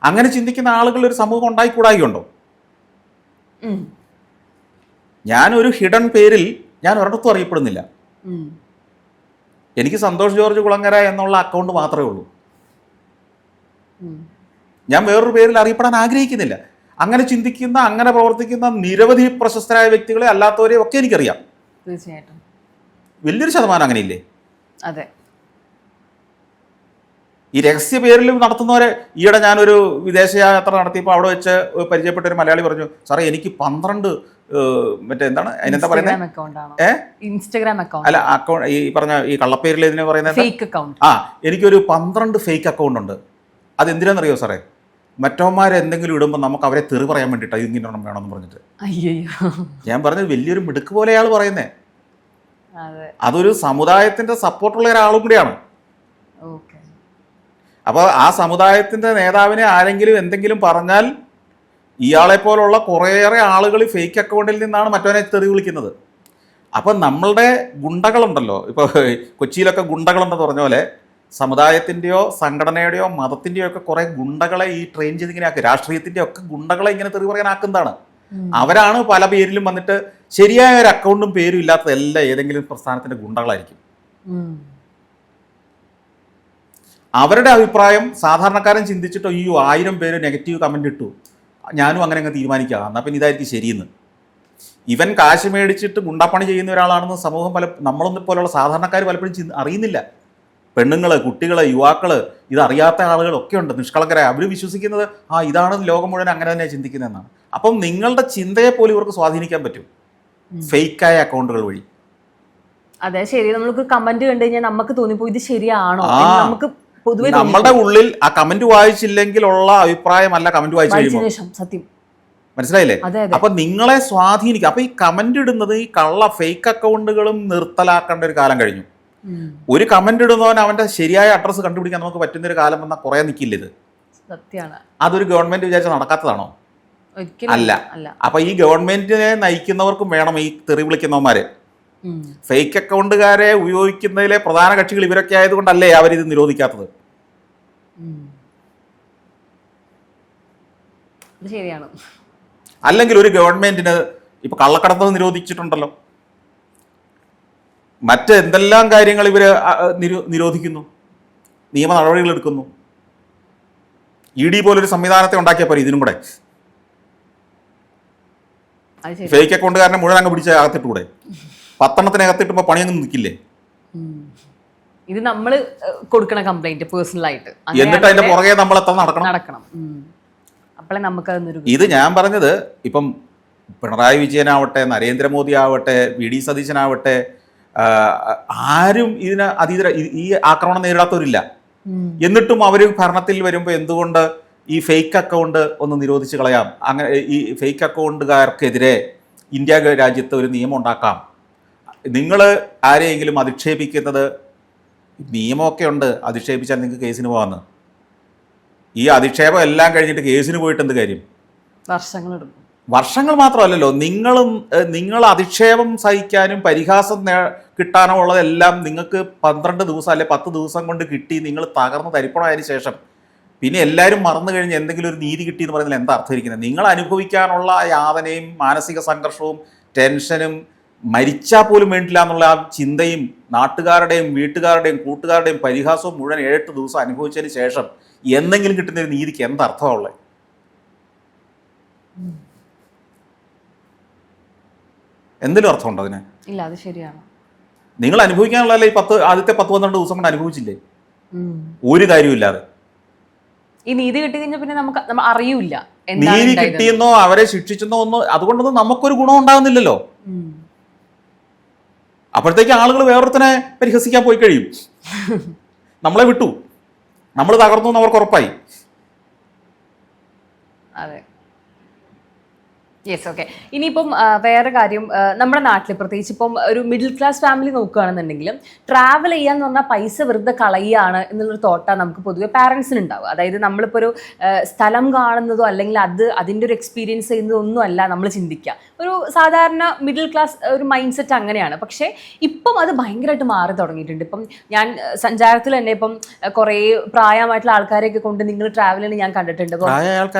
അങ്ങനെ ചിന്തിക്കുന്ന ആളുകൾ ഒരു സമൂഹം ഉണ്ടായിക്കൂടായിയുണ്ടോ? ഞാനൊരു ഹിഡൻ പേരിൽ ഞാൻ ഒരിടത്തും അറിയപ്പെടുന്നില്ല. എനിക്ക് സന്തോഷ് ജോർജ് കുളങ്ങര എന്നുള്ള അക്കൗണ്ട് മാത്രമേ ഉള്ളൂ. ഞാൻ വേറൊരു പേരിൽ അറിയപ്പെടാൻ ആഗ്രഹിക്കുന്നില്ല. അങ്ങനെ ചിന്തിക്കുന്ന, അങ്ങനെ പ്രവർത്തിക്കുന്ന നിരവധി പ്രശസ്തരായ വ്യക്തികളെ അല്ലാത്തവരെ ഒക്കെ എനിക്കറിയാം. തീർച്ചയായിട്ടും വലിയൊരു ശതമാനം അങ്ങനെയില്ലേ? അതെ. ഈ രഹസ്യ പേരിൽ നടത്തുന്നവരെ, ഈയിടെ ഞാനൊരു വിദേശയാത്ര നടത്തിയപ്പോൾ അവിടെ വെച്ച് പരിചയപ്പെട്ട ഒരു മലയാളി പറഞ്ഞു, സാറേ എനിക്ക് 12 മറ്റേ എന്താണ് അതിനെന്താ പറയുന്നത്, ഇൻസ്റ്റഗ്രാം അക്കൗണ്ട് അല്ല അക്കൗണ്ട്, ഈ പറഞ്ഞ ഈ കള്ളപ്പേരിൽ ഇതിനെ പറയുന്നത് ഫേക്ക് അക്കൗണ്ട്. എനിക്കൊരു 12 ഫേക്ക് അക്കൗണ്ട് ഉണ്ട്. അതെന്തിനാണെന്നറിയോ സാറേ? മറ്റവന്മാരെ എന്തെങ്കിലും ഇടുമ്പോൾ നമുക്ക് അവരെ തെറി പറയാൻ വേണ്ടിയിട്ടാണ് ഇങ്ങനെ ഒന്നും വേണമെന്ന് പറഞ്ഞിട്ട്. ഞാൻ പറഞ്ഞത് വലിയൊരു മിടുക്ക് പോലെ അയാൾ പറയുന്നേ. അതൊരു സമുദായത്തിന്റെ സപ്പോർട്ടുള്ള ഒരാളും കൂടിയാണ്. അപ്പോൾ ആ സമുദായത്തിന്റെ നേതാവിനെ ആരെങ്കിലും എന്തെങ്കിലും പറഞ്ഞാൽ ഇയാളെപ്പോലുള്ള കുറേയേറെ ആളുകൾ ഫേക്ക് അക്കൗണ്ടിൽ നിന്നാണ് മറ്റവനെ തെറി വിളിക്കുന്നത്. അപ്പം നമ്മളുടെ ഗുണ്ടകളുണ്ടല്ലോ, ഇപ്പോൾ കൊച്ചിയിലൊക്കെ ഗുണ്ടകളുണ്ടെന്ന് പറഞ്ഞ പോലെ സമുദായത്തിൻ്റെയോ സംഘടനയുടെയോ മതത്തിൻ്റെയോ ഒക്കെ കുറേ ഗുണ്ടകളെ ഈ ട്രെയിൻ ചെയ്തിങ്ങനെ ആക്കി, രാഷ്ട്രീയത്തിൻ്റെ ഒക്കെ ഗുണ്ടകളെ ഇങ്ങനെ തെറി പറയാനാക്കുന്നതാണ്. അവരാണ് പല പേരിലും വന്നിട്ട് ശരിയായ ഒരു അക്കൗണ്ടും പേരും ഇല്ലാത്തതെല്ലാം ഏതെങ്കിലും പ്രസ്ഥാനത്തിൻ്റെ ഗുണ്ടകളായിരിക്കും. അവരുടെ അഭിപ്രായം സാധാരണക്കാരൻ ചിന്തിച്ചിട്ടോ, ഈ 1000 പേര് നെഗറ്റീവ് കമൻ്റ് ഇട്ടു, ഞാനും അങ്ങനെ അങ്ങ് തീരുമാനിക്കുക, എന്നാൽ പിന്നെ ഇതായിരിക്കും ശരിയെന്ന്. ഇവൻ കാശ് മേടിച്ചിട്ട് ഗുണ്ടാപ്പണി ചെയ്യുന്ന ഒരാളാണെന്ന് സമൂഹം നമ്മളൊന്നും പോലുള്ള സാധാരണക്കാർ പലപ്പോഴും അറിയുന്നില്ല. പെണ്ണുങ്ങൾ, കുട്ടികൾ, യുവാക്കൾ, ഇതറിയാത്ത ആളുകളൊക്കെ ഉണ്ട്, നിഷ്കളങ്കരായ. അവർ വിശ്വസിക്കുന്നത് ഇതാണ് ലോകം മുഴുവൻ അങ്ങനെ തന്നെ ചിന്തിക്കുന്നതെന്നാണ്. അപ്പം നിങ്ങളുടെ ചിന്തയെ പോലും ഇവർക്ക് സ്വാധീനിക്കാൻ പറ്റും ഫേക്കായ അക്കൗണ്ടുകൾ വഴി. അതെ, ശരി. നമ്മൾക്ക് കമന്റ് കണ്ടു കഴിഞ്ഞാൽ നമുക്ക് തോന്നിപ്പോ ഇത് ശരിയാണോ, നമുക്ക് പൊതുവെ നമ്മുടെ ഉള്ളിൽ ആ കമന്റ് വായിച്ചില്ലെങ്കിൽ ഉള്ള അഭിപ്രായമല്ല കമന്റ് വായിച്ചു കഴിയുമ്പോൾ. സത്യം, മനസ്സിലായില്ലേ? അപ്പൊ നിങ്ങളെ സ്വാധീനിക്കും. അപ്പൊ ഈ കമന്റ് ഇടുന്നത്, ഈ കള്ള ഫേക്ക് അക്കൗണ്ടുകളും നിർത്തലാക്കേണ്ട ഒരു കാലം കഴിഞ്ഞു. ഒരു കമന്റ് ഇടുന്നവൻ അവന്റെ ശരിയായ അഡ്രസ്സ് കണ്ടുപിടിക്കാൻ നമുക്ക് പറ്റുന്ന ഒരു കാലം വന്നാൽ കുറെ നിൽക്കില്ല ഇത്. സത്യമാണ്. അതൊരു ഗവൺമെന്റ് വിചാരിച്ച നടക്കാത്തതാണോ? അല്ല. അപ്പൊ ഈ ഗവൺമെന്റിനെ നയിക്കുന്നവർക്കും വേണം ഈ തെറി വിളിക്കുന്നവന്മാര്. ഫേക്ക് അക്കൗണ്ടുകാരെ ഉപയോഗിക്കുന്നതിലെ പ്രധാന കക്ഷികൾ ഇവരൊക്കെ ആയതുകൊണ്ടല്ലേ അവരിത് നിരോധിക്കാത്തത്? ശരിയാണ്. അല്ലെങ്കിൽ ഒരു ഗവൺമെന്റിന് ഇപ്പൊ കള്ളക്കടത്ത് നിരോധിച്ചിട്ടുണ്ടല്ലോ, മറ്റ് എന്തെല്ലാം കാര്യങ്ങൾ ഇവർ നിരോധിക്കുന്നു, നിയമ നടപടികൾ എടുക്കുന്നു. ED പോലൊരു സംവിധാനത്തെ ഉണ്ടാക്കിയപ്പോൾ ഇതിനും കൂടെ ഫേക്ക് അക്കൗണ്ടുകാരനെ മുഴുവൻ അങ്ങ് പിടിച്ച് അകത്തിട്ടൂടെ? 10 എണ്ണത്തിനകത്തിട്ടുമ്പോൾ പണിയൊന്നും നിൽക്കില്ലേ? ഇത് നമ്മൾ കൊടുക്കണ കംപ്ലൈന്റ് പേഴ്സണൽ ആയിട്ട്, എന്നിട്ട് അതിന്റെ പുറകെ നമ്മൾ എത്ര നടക്കണം. അപ്പോഴേ നമുക്ക് ഇത് ഞാൻ പറഞ്ഞത്, ഇപ്പം പിണറായി വിജയനാവട്ടെ, നരേന്ദ്രമോദി ആവട്ടെ, VD സതീശനാവട്ടെ, ആരും ഈ ആക്രമണം നേരിടാത്തവരില്ല. എന്നിട്ടും അവർ ഭരണത്തിൽ വരുമ്പോൾ എന്തുകൊണ്ട് ഈ ഫേക്ക് അക്കൗണ്ട് ഒന്ന് നിരോധിച്ച് കളയാം, അങ്ങനെ ഈ ഫേക്ക് അക്കൗണ്ടുകാർക്കെതിരെ ഇന്ത്യ രാജ്യത്ത് ഒരു നിയമം ഉണ്ടാക്കാം. നിങ്ങൾ ആരെയെങ്കിലും അധിക്ഷേപിക്കുന്നത്, നിയമമൊക്കെ ഉണ്ട്, അധിക്ഷേപിച്ചാൽ നിങ്ങൾക്ക് കേസിന് പോകാമെന്ന്. ഈ അധിക്ഷേപം എല്ലാം കഴിഞ്ഞിട്ട് കേസിന് പോയിട്ട് എന്ത് കാര്യം? വർഷങ്ങൾ മാത്രമല്ലല്ലോ. നിങ്ങൾ അധിക്ഷേപം സഹിക്കാനും പരിഹാസം കിട്ടാനോ ഉള്ളതെല്ലാം നിങ്ങൾക്ക് 12 ദിവസം അല്ലെ 10 ദിവസം കൊണ്ട് കിട്ടി. നിങ്ങൾ തകർന്ന് തരിപ്പണമായതിനു ശേഷം പിന്നെ എല്ലാവരും മറന്നു കഴിഞ്ഞ് എന്തെങ്കിലും ഒരു നീതി കിട്ടി എന്ന് പറയുന്നതിൽ എന്താ അർത്ഥം ഇരിക്കുന്നത്? നിങ്ങൾ അനുഭവിക്കാനുള്ള യാതനയും മാനസിക സംഘർഷവും ടെൻഷനും മരിച്ചാൽ പോലും വേണ്ടില്ല എന്നുള്ള ആ ചിന്തയും നാട്ടുകാരുടെയും വീട്ടുകാരുടെയും കൂട്ടുകാരുടെയും പരിഹാസവും മുഴുവൻ 7-8 ദിവസം അനുഭവിച്ചതിന് ശേഷം എന്തെങ്കിലും കിട്ടുന്ന ഒരു നീതിക്ക് എന്തർത്ഥമുള്ളത്? എന്തെങ്കിലും അർത്ഥമുണ്ടോ അതിന്? ഇല്ല, അത് ശരിയാണ്. നിങ്ങൾ അനുഭവിക്കാനുള്ളതല്ല ഈ ആദ്യത്തെ 10-12 ദിവസം കൊണ്ട് അനുഭവിച്ചില്ലേ? ഒരു കാര്യമില്ലാതെ. ഈ നീതി കിട്ടി കഴിഞ്ഞാൽ പിന്നെ നമുക്ക് അറിയൂല നീതി കിട്ടിയെന്നോ അവരെ ശിക്ഷിച്ചെന്നോ ഒന്നോ അതുകൊണ്ടൊന്നും നമുക്കൊരു ഗുണം ഉണ്ടാകുന്നില്ലല്ലോ. അപ്പോഴത്തേക്ക് ആളുകൾ വേറൊരുത്തനെ പരിഹസിക്കാൻ പോയി കഴിയും. നമ്മളെ വിട്ടു, നമ്മൾ തകർന്നു എന്ന് അവർക്ക് ഉറപ്പായി. അതെ, യെസ്, ഓക്കെ. ഇനിയിപ്പം വേറെ കാര്യം, നമ്മുടെ നാട്ടിൽ പ്രത്യേകിച്ച് ഇപ്പം ഒരു മിഡിൽ ക്ലാസ് ഫാമിലി നോക്കുകയാണെന്നുണ്ടെങ്കിലും ട്രാവൽ ചെയ്യാന്ന് പറഞ്ഞാൽ പൈസ വെറുതെ കളയുകയാണ് എന്നുള്ളൊരു തോട്ടാണ് നമുക്ക് പൊതുവെ പാരൻസിന് ഉണ്ടാവുക. അതായത് നമ്മളിപ്പോൾ ഒരു സ്ഥലം കാണുന്നതോ അല്ലെങ്കിൽ അതിൻ്റെ ഒരു എക്സ്പീരിയൻസ് ചെയ്യുന്നതോ ഒന്നും അല്ല നമ്മൾ ചിന്തിക്കുക. ഒരു സാധാരണ മിഡിൽ ക്ലാസ് ഒരു മൈൻഡ് സെറ്റ് അങ്ങനെയാണ്. പക്ഷേ ഇപ്പം അത് ഭയങ്കരമായിട്ട് മാറി തുടങ്ങിയിട്ടുണ്ട്. ഇപ്പം ഞാൻ സഞ്ചാരത്തിൽ തന്നെ ഇപ്പം കുറേ പ്രായമായിട്ടുള്ള ആൾക്കാരെയൊക്കെ കൊണ്ട് നിങ്ങൾ ട്രാവൽ ചെയ്യുന്നത് ഞാൻ കണ്ടിട്ടുണ്ട്.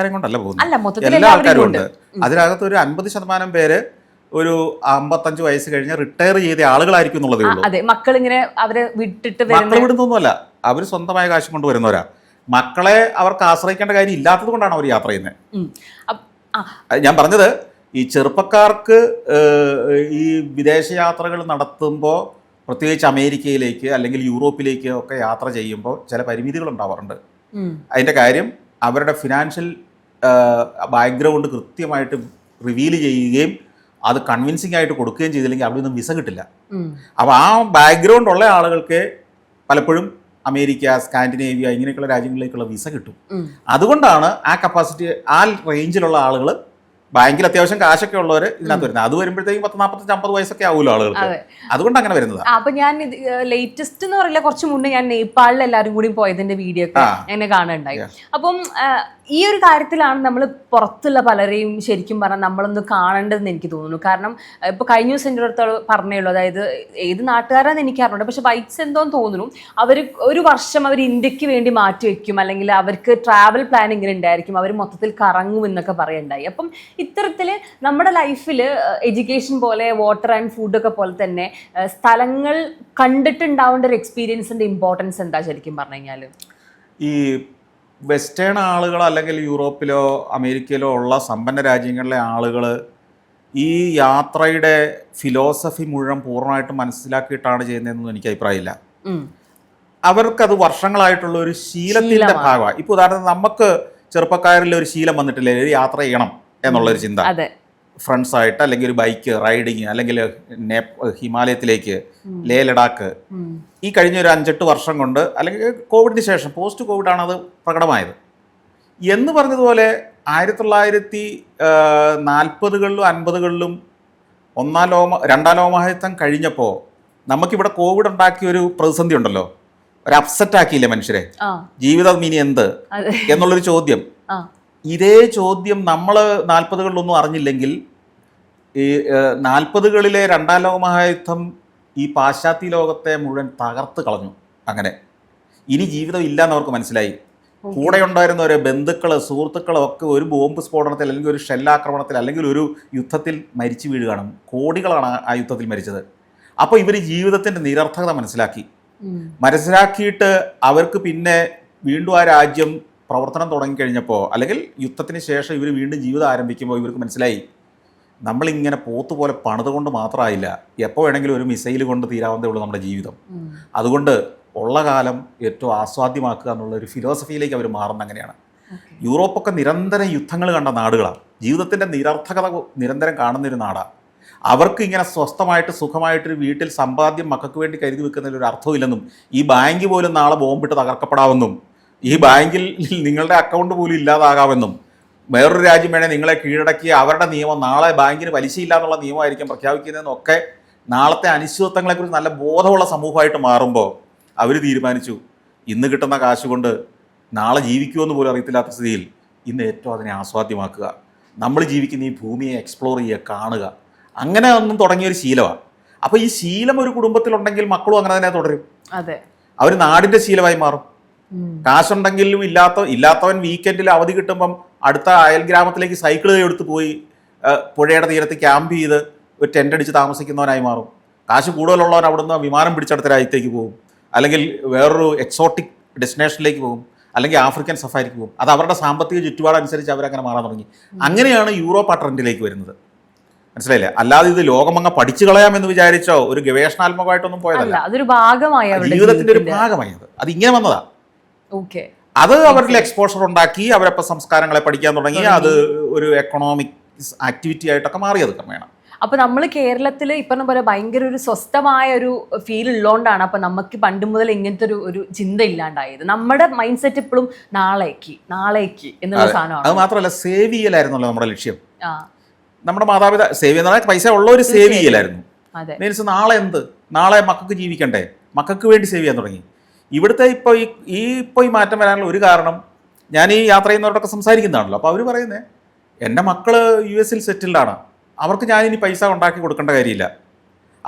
അല്ല, മൊത്തത്തിൽ എല്ലാവരും കൊണ്ട് അതിനകത്ത് ഒരു 50% പേര് ഒരു 55 വയസ്സ് കഴിഞ്ഞ് റിട്ടയർ ചെയ്ത ആളുകളായിരിക്കും എന്നുള്ളതേ ഉള്ളൂ. അതെ, മക്കളിങ്ങനെ അവരെ വിട്ടിട്ട് മക്കളെ വിടുന്നൊന്നുമല്ല, അവർ സ്വന്തമായ കാശ് കൊണ്ട് വരുന്നവരാ. മക്കളെ അവർക്ക് ആശ്രയിക്കേണ്ട കാര്യം ഇല്ലാത്തത് കൊണ്ടാണ് അവർ യാത്ര ചെയ്യുന്നത്. ഞാൻ പറഞ്ഞത്, ഈ ചെറുപ്പക്കാർക്ക് ഈ വിദേശയാത്രകൾ നടത്തുമ്പോൾ, പ്രത്യേകിച്ച് അമേരിക്കയിലേക്ക് അല്ലെങ്കിൽ യൂറോപ്പിലേക്ക് ഒക്കെ യാത്ര ചെയ്യുമ്പോൾ ചില പരിമിതികൾ ഉണ്ടാവാറുണ്ട്. അതിൻ്റെ കാര്യം അവരുടെ ഫിനാൻഷ്യൽ ബാക്ക്ഗ്രൗണ്ട് കൃത്യമായിട്ട് റിവീൽ ചെയ്യുകയും അത് കൺവിൻസിംഗ് ആയിട്ട് കൊടുക്കുകയും ചെയ്തില്ലെങ്കിൽ അവിടെ നിന്നും വിസ കിട്ടില്ല. അപ്പോൾ ആ ബാക്ക്ഗ്രൗണ്ട് ഉള്ള ആളുകൾക്ക് പലപ്പോഴും അമേരിക്ക, സ്കാൻഡിനേവിയ ഇങ്ങനെയൊക്കെയുള്ള രാജ്യങ്ങളിലേക്കുള്ള വിസ കിട്ടും. അതുകൊണ്ടാണ് ആ കപ്പാസിറ്റി, ആ റേഞ്ചിലുള്ള ആളുകൾ, ബാങ്കിൽ അത്യാവശ്യം കാശൊക്കെ ഉള്ളവർ ഇതിനകത്ത് വരുന്നത്. അത് വരുമ്പോഴത്തേക്കും 40-45-50 വയസ്സൊക്കെ ആവുമല്ലോ ആളുകൾക്ക്. അതുകൊണ്ട് അങ്ങനെ വരുന്നത്. അപ്പൊ ഞാൻ ലേറ്റസ്റ്റ് എന്ന് പറയില്ല, കുറച്ച് മുന്നേ ഞാൻ നേപ്പാളിൽ എല്ലാവരും കൂടി പോയതിന്റെ വീഡിയോ ഒക്കെ എന്നെ കാണുന്നുണ്ടായി. അപ്പം ഈ ഒരു കാര്യത്തിലാണ് നമ്മൾ പുറത്തുള്ള പലരെയും ശരിക്കും പറഞ്ഞാൽ നമ്മളൊന്ന് കാണേണ്ടതെന്ന് എനിക്ക് തോന്നുന്നു. കാരണം ഇപ്പോൾ കഴിഞ്ഞ ദിവസം എൻ്റെ അടുത്ത് പറഞ്ഞുള്ളൂ, അതായത് ഏത് നാട്ടുകാരാന്ന് എനിക്ക് അറിഞ്ഞുണ്ട്, പക്ഷെ വൈറ്റ്സ് എന്തോന്ന് തോന്നുന്നു അവർ ഒരു വർഷം അവർ ഇന്ത്യക്ക് വേണ്ടി മാറ്റി വെക്കും, അല്ലെങ്കിൽ അവർക്ക് ട്രാവൽ പ്ലാൻ ഇങ്ങനെ ഉണ്ടായിരിക്കും, അവർ മൊത്തത്തിൽ കറങ്ങും എന്നൊക്കെ പറയുണ്ടായി. അപ്പം ഇത്തരത്തിൽ നമ്മുടെ ലൈഫിൽ എഡ്യൂക്കേഷൻ പോലെ വാട്ടർ ആൻഡ് ഫുഡൊക്കെ പോലെ തന്നെ സ്ഥലങ്ങൾ കണ്ടിട്ടുണ്ടാവേണ്ട ഒരു എക്സ്പീരിയൻസിൻ്റെ ഇമ്പോർട്ടൻസ് എന്താ ശരിക്കും പറഞ്ഞു കഴിഞ്ഞാൽ? ഈ വെസ്റ്റേൺ ആളുകൾ അല്ലെങ്കിൽ യൂറോപ്പിലോ അമേരിക്കയിലോ ഉള്ള സമ്പന്ന രാജ്യങ്ങളിലെ ആളുകൾ ഈ യാത്രയുടെ ഫിലോസഫി മുഴുവൻ പൂർണ്ണമായിട്ടും മനസ്സിലാക്കിയിട്ടാണ് ചെയ്യുന്നതെന്നൊന്നും എനിക്ക് അഭിപ്രായമില്ല. അവർക്കത് വർഷങ്ങളായിട്ടുള്ള ഒരു ശീലത്തിൻ്റെ ഭാഗമാണ്. ഇപ്പോൾ ഉദാഹരണത്തിന് നമുക്ക് ചെറുപ്പക്കാരിൽ ഒരു ശീലം വന്നിട്ടില്ലേ, ഒരു യാത്ര ചെയ്യണം എന്നുള്ളൊരു ചിന്ത. ഫ്രണ്ട്സായിട്ട് അല്ലെങ്കിൽ ഒരു ബൈക്ക് റൈഡിങ് അല്ലെങ്കിൽ ഹിമാലയത്തിലേക്ക്, ലേ ലഡാക്ക്. ഈ കഴിഞ്ഞ ഒരു 5-8 വർഷം കൊണ്ട് അല്ലെങ്കിൽ കോവിഡിന് ശേഷം പോസ്റ്റ് കോവിഡാണ് അത് പ്രകടമായത്. എന്ന് പറഞ്ഞതുപോലെ 1940കളിലും 50കളിലും രണ്ടാം ലോകമഹായുദ്ധം കഴിഞ്ഞപ്പോൾ നമുക്കിവിടെ കോവിഡ് ഉണ്ടാക്കിയ ഒരു പ്രതിസന്ധി ഉണ്ടല്ലോ, ഒരു അപ്സെറ്റ് ആക്കിയില്ലേ മനുഷ്യരെ, ജീവിതം ഇനി എന്ത് എന്നുള്ളൊരു ചോദ്യം. ഇതേ ചോദ്യം നമ്മൾ 40കളിലൊന്നും അറിഞ്ഞില്ലെങ്കിൽ ഈ 40കളിലെ രണ്ടാം ലോകമഹായുദ്ധം ഈ പാശ്ചാത്യ ലോകത്തെ മുഴുവൻ തകർത്ത് കളഞ്ഞു. അങ്ങനെ ഇനി ജീവിതം ഇല്ല എന്നവർക്ക് മനസ്സിലായി. കൂടെ ഉണ്ടായിരുന്നവരെ ബന്ധുക്കള് സുഹൃത്തുക്കളും ഒക്കെ ഒരു ബോംബ് സ്ഫോടനത്തിൽ അല്ലെങ്കിൽ ഒരു ഷെല്ലാക്രമണത്തിൽ അല്ലെങ്കിൽ ഒരു യുദ്ധത്തിൽ മരിച്ചു വീഴുകയാണ്. കോടികളാണ് ആ യുദ്ധത്തിൽ മരിച്ചത്. അപ്പോൾ ഇവർ ജീവിതത്തിൻ്റെ നിരർത്ഥകത മനസ്സിലാക്കിയിട്ട് അവർക്ക് പിന്നെ വീണ്ടും ആ രാജ്യം പ്രവർത്തനം തുടങ്ങിക്കഴിഞ്ഞപ്പോൾ അല്ലെങ്കിൽ യുദ്ധത്തിന് ശേഷം ഇവർ വീണ്ടും ജീവിതം ആരംഭിക്കുമ്പോൾ ഇവർക്ക് മനസ്സിലായി, നമ്മളിങ്ങനെ പോത്തുപോലെ പണിതുകൊണ്ട് മാത്രമായില്ല, എപ്പോൾ വേണമെങ്കിലും ഒരു മിസൈൽ കൊണ്ട് തീരാവുന്നതേ ഉള്ളൂ നമ്മുടെ ജീവിതം. അതുകൊണ്ട് ഉള്ള കാലം ഏറ്റവും ആസ്വാദ്യമാക്കുക എന്നുള്ള ഒരു ഫിലോസഫിയിലേക്ക് അവർ മാറുന്നത് അങ്ങനെയാണ്. യൂറോപ്പൊക്കെ നിരന്തരം യുദ്ധങ്ങൾ കണ്ട നാടുകളാണ്, ജീവിതത്തിൻ്റെ നിരർത്ഥകത നിരന്തരം കാണുന്നൊരു നാടാണ്. അവർക്ക് ഇങ്ങനെ സ്വസ്ഥമായിട്ട് സുഖമായിട്ടൊരു വീട്ടിൽ സമ്പാദ്യം മക്കൾക്ക് വേണ്ടി കരുതി വെക്കുന്നതിൽ ഒരു അർത്ഥമില്ലെന്നും, ഈ ബാങ്ക് പോലും നാളെ ബോംബിട്ട് തകർക്കപ്പെടാമെന്നും, ഈ ബാങ്കിൽ നിങ്ങളുടെ അക്കൗണ്ട് പോലും ഇല്ലാതാകാമെന്നും, വേറൊരു രാജ്യം വേണേൽ നിങ്ങളെ കീഴടക്കി അവരുടെ നിയമം നാളെ ബാങ്കിന് പലിശയില്ല എന്നുള്ള നിയമമായിരിക്കും പ്രഖ്യാപിക്കുന്നതെന്നൊക്കെ നാളത്തെ അനിശ്ചിതത്വങ്ങളെക്കുറിച്ച് നല്ല ബോധമുള്ള സമൂഹമായിട്ട് മാറുമ്പോൾ അവർ തീരുമാനിച്ചു, ഇന്ന് കിട്ടുന്ന കാശ് കൊണ്ട് നാളെ ജീവിക്കുമെന്ന് പോലും അറിയത്തില്ലാത്ത സ്ഥിതിയിൽ ഇന്ന് ഏറ്റവും അതിനെ ആസ്വാദ്യമാക്കുക, നമ്മൾ ജീവിക്കുന്ന ഈ ഭൂമിയെ എക്സ്പ്ലോർ ചെയ്യുക, കാണുക, അങ്ങനെ ഒന്നും തുടങ്ങിയൊരു ശീലമാണ്. അപ്പോൾ ഈ ശീലം ഒരു കുടുംബത്തിലുണ്ടെങ്കിൽ മക്കളും അങ്ങനെ തന്നെ തുടരും. അവർ നാടിൻ്റെ ശീലമായി മാറും. കാശുണ്ടെങ്കിലും ഇല്ലാത്തവൻ വീക്കെൻഡിൽ അവധി കിട്ടുമ്പം അടുത്ത അയൽ ഗ്രാമത്തിലേക്ക് സൈക്കിൾ എടുത്ത് പോയി പുഴയുടെ തീരത്ത് ക്യാമ്പ് ചെയ്ത് ഒരു ടെൻ്റ് അടിച്ച് താമസിക്കുന്നവനായി മാറും. കാശ് കൂടുതലുള്ളവൻ അവിടുന്ന് വിമാനം പിടിച്ചടുത്ത രാജ്യത്തേക്ക് പോകും, അല്ലെങ്കിൽ വേറൊരു എക്സോട്ടിക് ഡെസ്റ്റിനേഷനിലേക്ക് പോകും, അല്ലെങ്കിൽ ആഫ്രിക്കൻ സഫാരിക്ക് പോകും. അത് അവരുടെ സാമ്പത്തിക ചുറ്റുപാടനുസരിച്ച് അവരങ്ങനെ മാറാൻ തുടങ്ങി. അങ്ങനെയാണ് യൂറോപ്പ് ആ ട്രെൻഡിലേക്ക് വരുന്നത്. മനസ്സിലായില്ലേ? അല്ലാതെ ഇത് ലോകമങ്ങ പഠിച്ചു കളയാമെന്ന് വിചാരിച്ചോ ഒരു ഗവേഷണാത്മകമായിട്ടൊന്നും പോയതല്ല, അതൊരു ഭാഗമായി, ജീവിതത്തിന്റെ ഒരു ഭാഗമായി. അത് ഇങ്ങനെ വന്നതാ. അത് അവരിൽ എക്സ്പോഷർ ഉണ്ടാക്കി, അവരപ്പോൾ സംസ്കാരങ്ങളെ പഠിക്കാൻ തുടങ്ങി. അത് ഒരു എക്കണോമിക് ആക്ടിവിറ്റി ആയിട്ടൊക്കെ മാറിയത് ക്രമേണ. അപ്പോൾ നമ്മൾ കേരളത്തിൽ ഇപ്പം പോലെ ഭയങ്കര ഒരു സ്വസ്ഥമായ ഒരു ഫീൽ ഉള്ളതുകൊണ്ടാണ് അപ്പോൾ നമുക്ക് പണ്ട് മുതൽ ഇങ്ങനത്തെ ഒരു ചിന്ത ഇല്ലാണ്ടായത്. നമ്മുടെ മൈൻഡ് സെറ്റ് ഇപ്പോഴും നാളേക്ക് എന്നുള്ള സാധനമാണ്. അത് മാത്രമല്ല, സേവ് ചെയ്യലായിരുന്നല്ലോ നമ്മുടെ ലക്ഷ്യം. നമ്മുടെ മാതാപിതാ സേവ് ചെയ്യുന്ന പൈസ ഉള്ളവർ സേവ് ചെയ്യലായിരുന്നു. മീൻസ് നാളെ നാളെ മക്കൾക്ക് ജീവിക്കണ്ടേ, മക്കൾക്ക് വേണ്ടി സേവ് ചെയ്യാൻ തുടങ്ങി. ഇവിടുത്തെ ഇപ്പോൾ ഈ മാറ്റം വരാനുള്ള ഒരു കാരണം, ഞാൻ ഈ യാത്ര ചെയ്യുന്നവരോടൊക്കെ സംസാരിക്കുന്നതാണല്ലോ. അപ്പോൾ അവർ പറയുന്നത്, എൻ്റെ മക്കൾ US സെറ്റിൽഡാണ്, അവർക്ക് ഞാനിനി പൈസ ഉണ്ടാക്കി കൊടുക്കേണ്ട കാര്യമില്ല.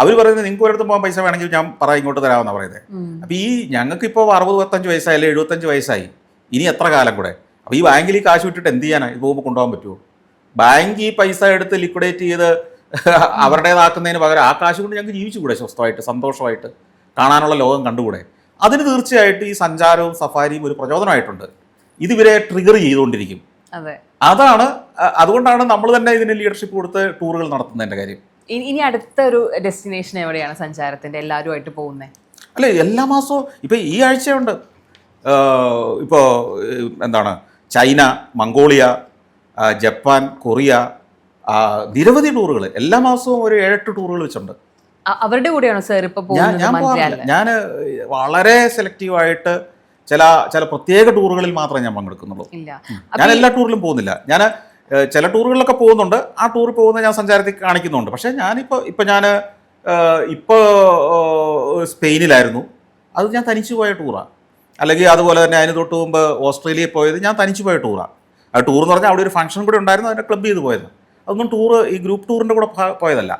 അവർ പറയുന്നത്, നിങ്ങൾക്ക് ഒരിടത്തും പോകാൻ പൈസ വേണമെങ്കിൽ ഞാൻ ഇങ്ങോട്ട് തരാമെന്നാണ് പറയുന്നത്. അപ്പോൾ ഞങ്ങൾക്കിപ്പോൾ 60-65 വയസ്സായി, അല്ലെങ്കിൽ 75 വയസ്സായി, ഇനി എത്ര കാലം കൂടെ? അപ്പോൾ ഈ ബാങ്കിൽ ഈ കാശ് വിട്ടിട്ട് എന്ത് ചെയ്യാനാണ്? ഇത് പോകുമ്പോൾ കൊണ്ടുപോകാൻ പറ്റുമോ? ബാങ്ക് ഈ പൈസ എടുത്ത് ലിക്വിഡേറ്റ് ചെയ്ത് അവരുടേതാക്കുന്നതിന് പകരം ആ കാശ് കൊണ്ട് ഞങ്ങൾക്ക് ജീവിച്ചുകൂടെ, സ്വസ്ഥമായിട്ട് സന്തോഷമായിട്ട് കാണാനുള്ള ലോകം കണ്ടുകൂടെ? അതിന് തീർച്ചയായിട്ടും ഈ സഞ്ചാരവും സഫാരിയും ഒരു പ്രചോദനമായിട്ടുണ്ട്. ഇതിവരെ ട്രിഗർ ചെയ്തുകൊണ്ടിരിക്കും. അതുകൊണ്ടാണ് നമ്മൾ തന്നെ ഇതിന് ലീഡർഷിപ്പ് കൊടുത്ത് ടൂറുകൾ നടത്തുന്നതിൻ്റെ കാര്യം. ഇനി അടുത്ത ഒരു ഡെസ്റ്റിനേഷൻ എവിടെയാണ് സഞ്ചാരത്തിൻ്റെ എല്ലാവരുമായിട്ട് പോകുന്നത്? അല്ലേ, എല്ലാ മാസവും ഇപ്പോൾ ഈ ആഴ്ചയുണ്ട്. ഇപ്പോൾ എന്താണ്, ചൈന, മംഗോളിയ, ജപ്പാൻ, കൊറിയ, നിരവധി ടൂറുകൾ എല്ലാ മാസവും ഒരു 7-8 ടൂറുകൾ വെച്ചുണ്ട്. അവരുടെ കൂടെയാണോ സാർ ഇപ്പോൾ പോകുന്നത്? ഞാൻ വളരെ സെലക്റ്റീവായിട്ട് ചില പ്രത്യേക ടൂറുകളിൽ മാത്രമേ ഞാൻ പങ്കെടുക്കുന്നുള്ളൂ. ഞാൻ എല്ലാ ടൂറിലും പോകുന്നില്ല. ഞാൻ ചില ടൂറുകളിലൊക്കെ പോകുന്നുണ്ട്. ആ ടൂറിൽ പോകുന്നത് ഞാൻ സഞ്ചാരത്തിൽ കാണിക്കുന്നുണ്ട്. പക്ഷേ ഞാനിപ്പോൾ സ്പെയിനിലായിരുന്നു. അത് ഞാൻ തനിച്ചു പോയ ടൂറാണ്. അല്ലെങ്കിൽ അതുപോലെ തന്നെ അതിന് തൊട്ട് മുമ്പ് ഓസ്ട്രേലിയയിൽ പോയത് ഞാൻ തനിച്ചു പോയ ടൂറാണ്. ആ ടൂർ എന്ന് പറഞ്ഞാൽ അവിടെ ഒരു ഫംഗ്ഷൻ കൂടെ ഉണ്ടായിരുന്നു, അതിൻ്റെ ക്ലബ് ചെയ്ത് പോയത്. അതൊന്നും ഈ ഗ്രൂപ്പ് ടൂറിൻ്റെ കൂടെ പോയതല്ല.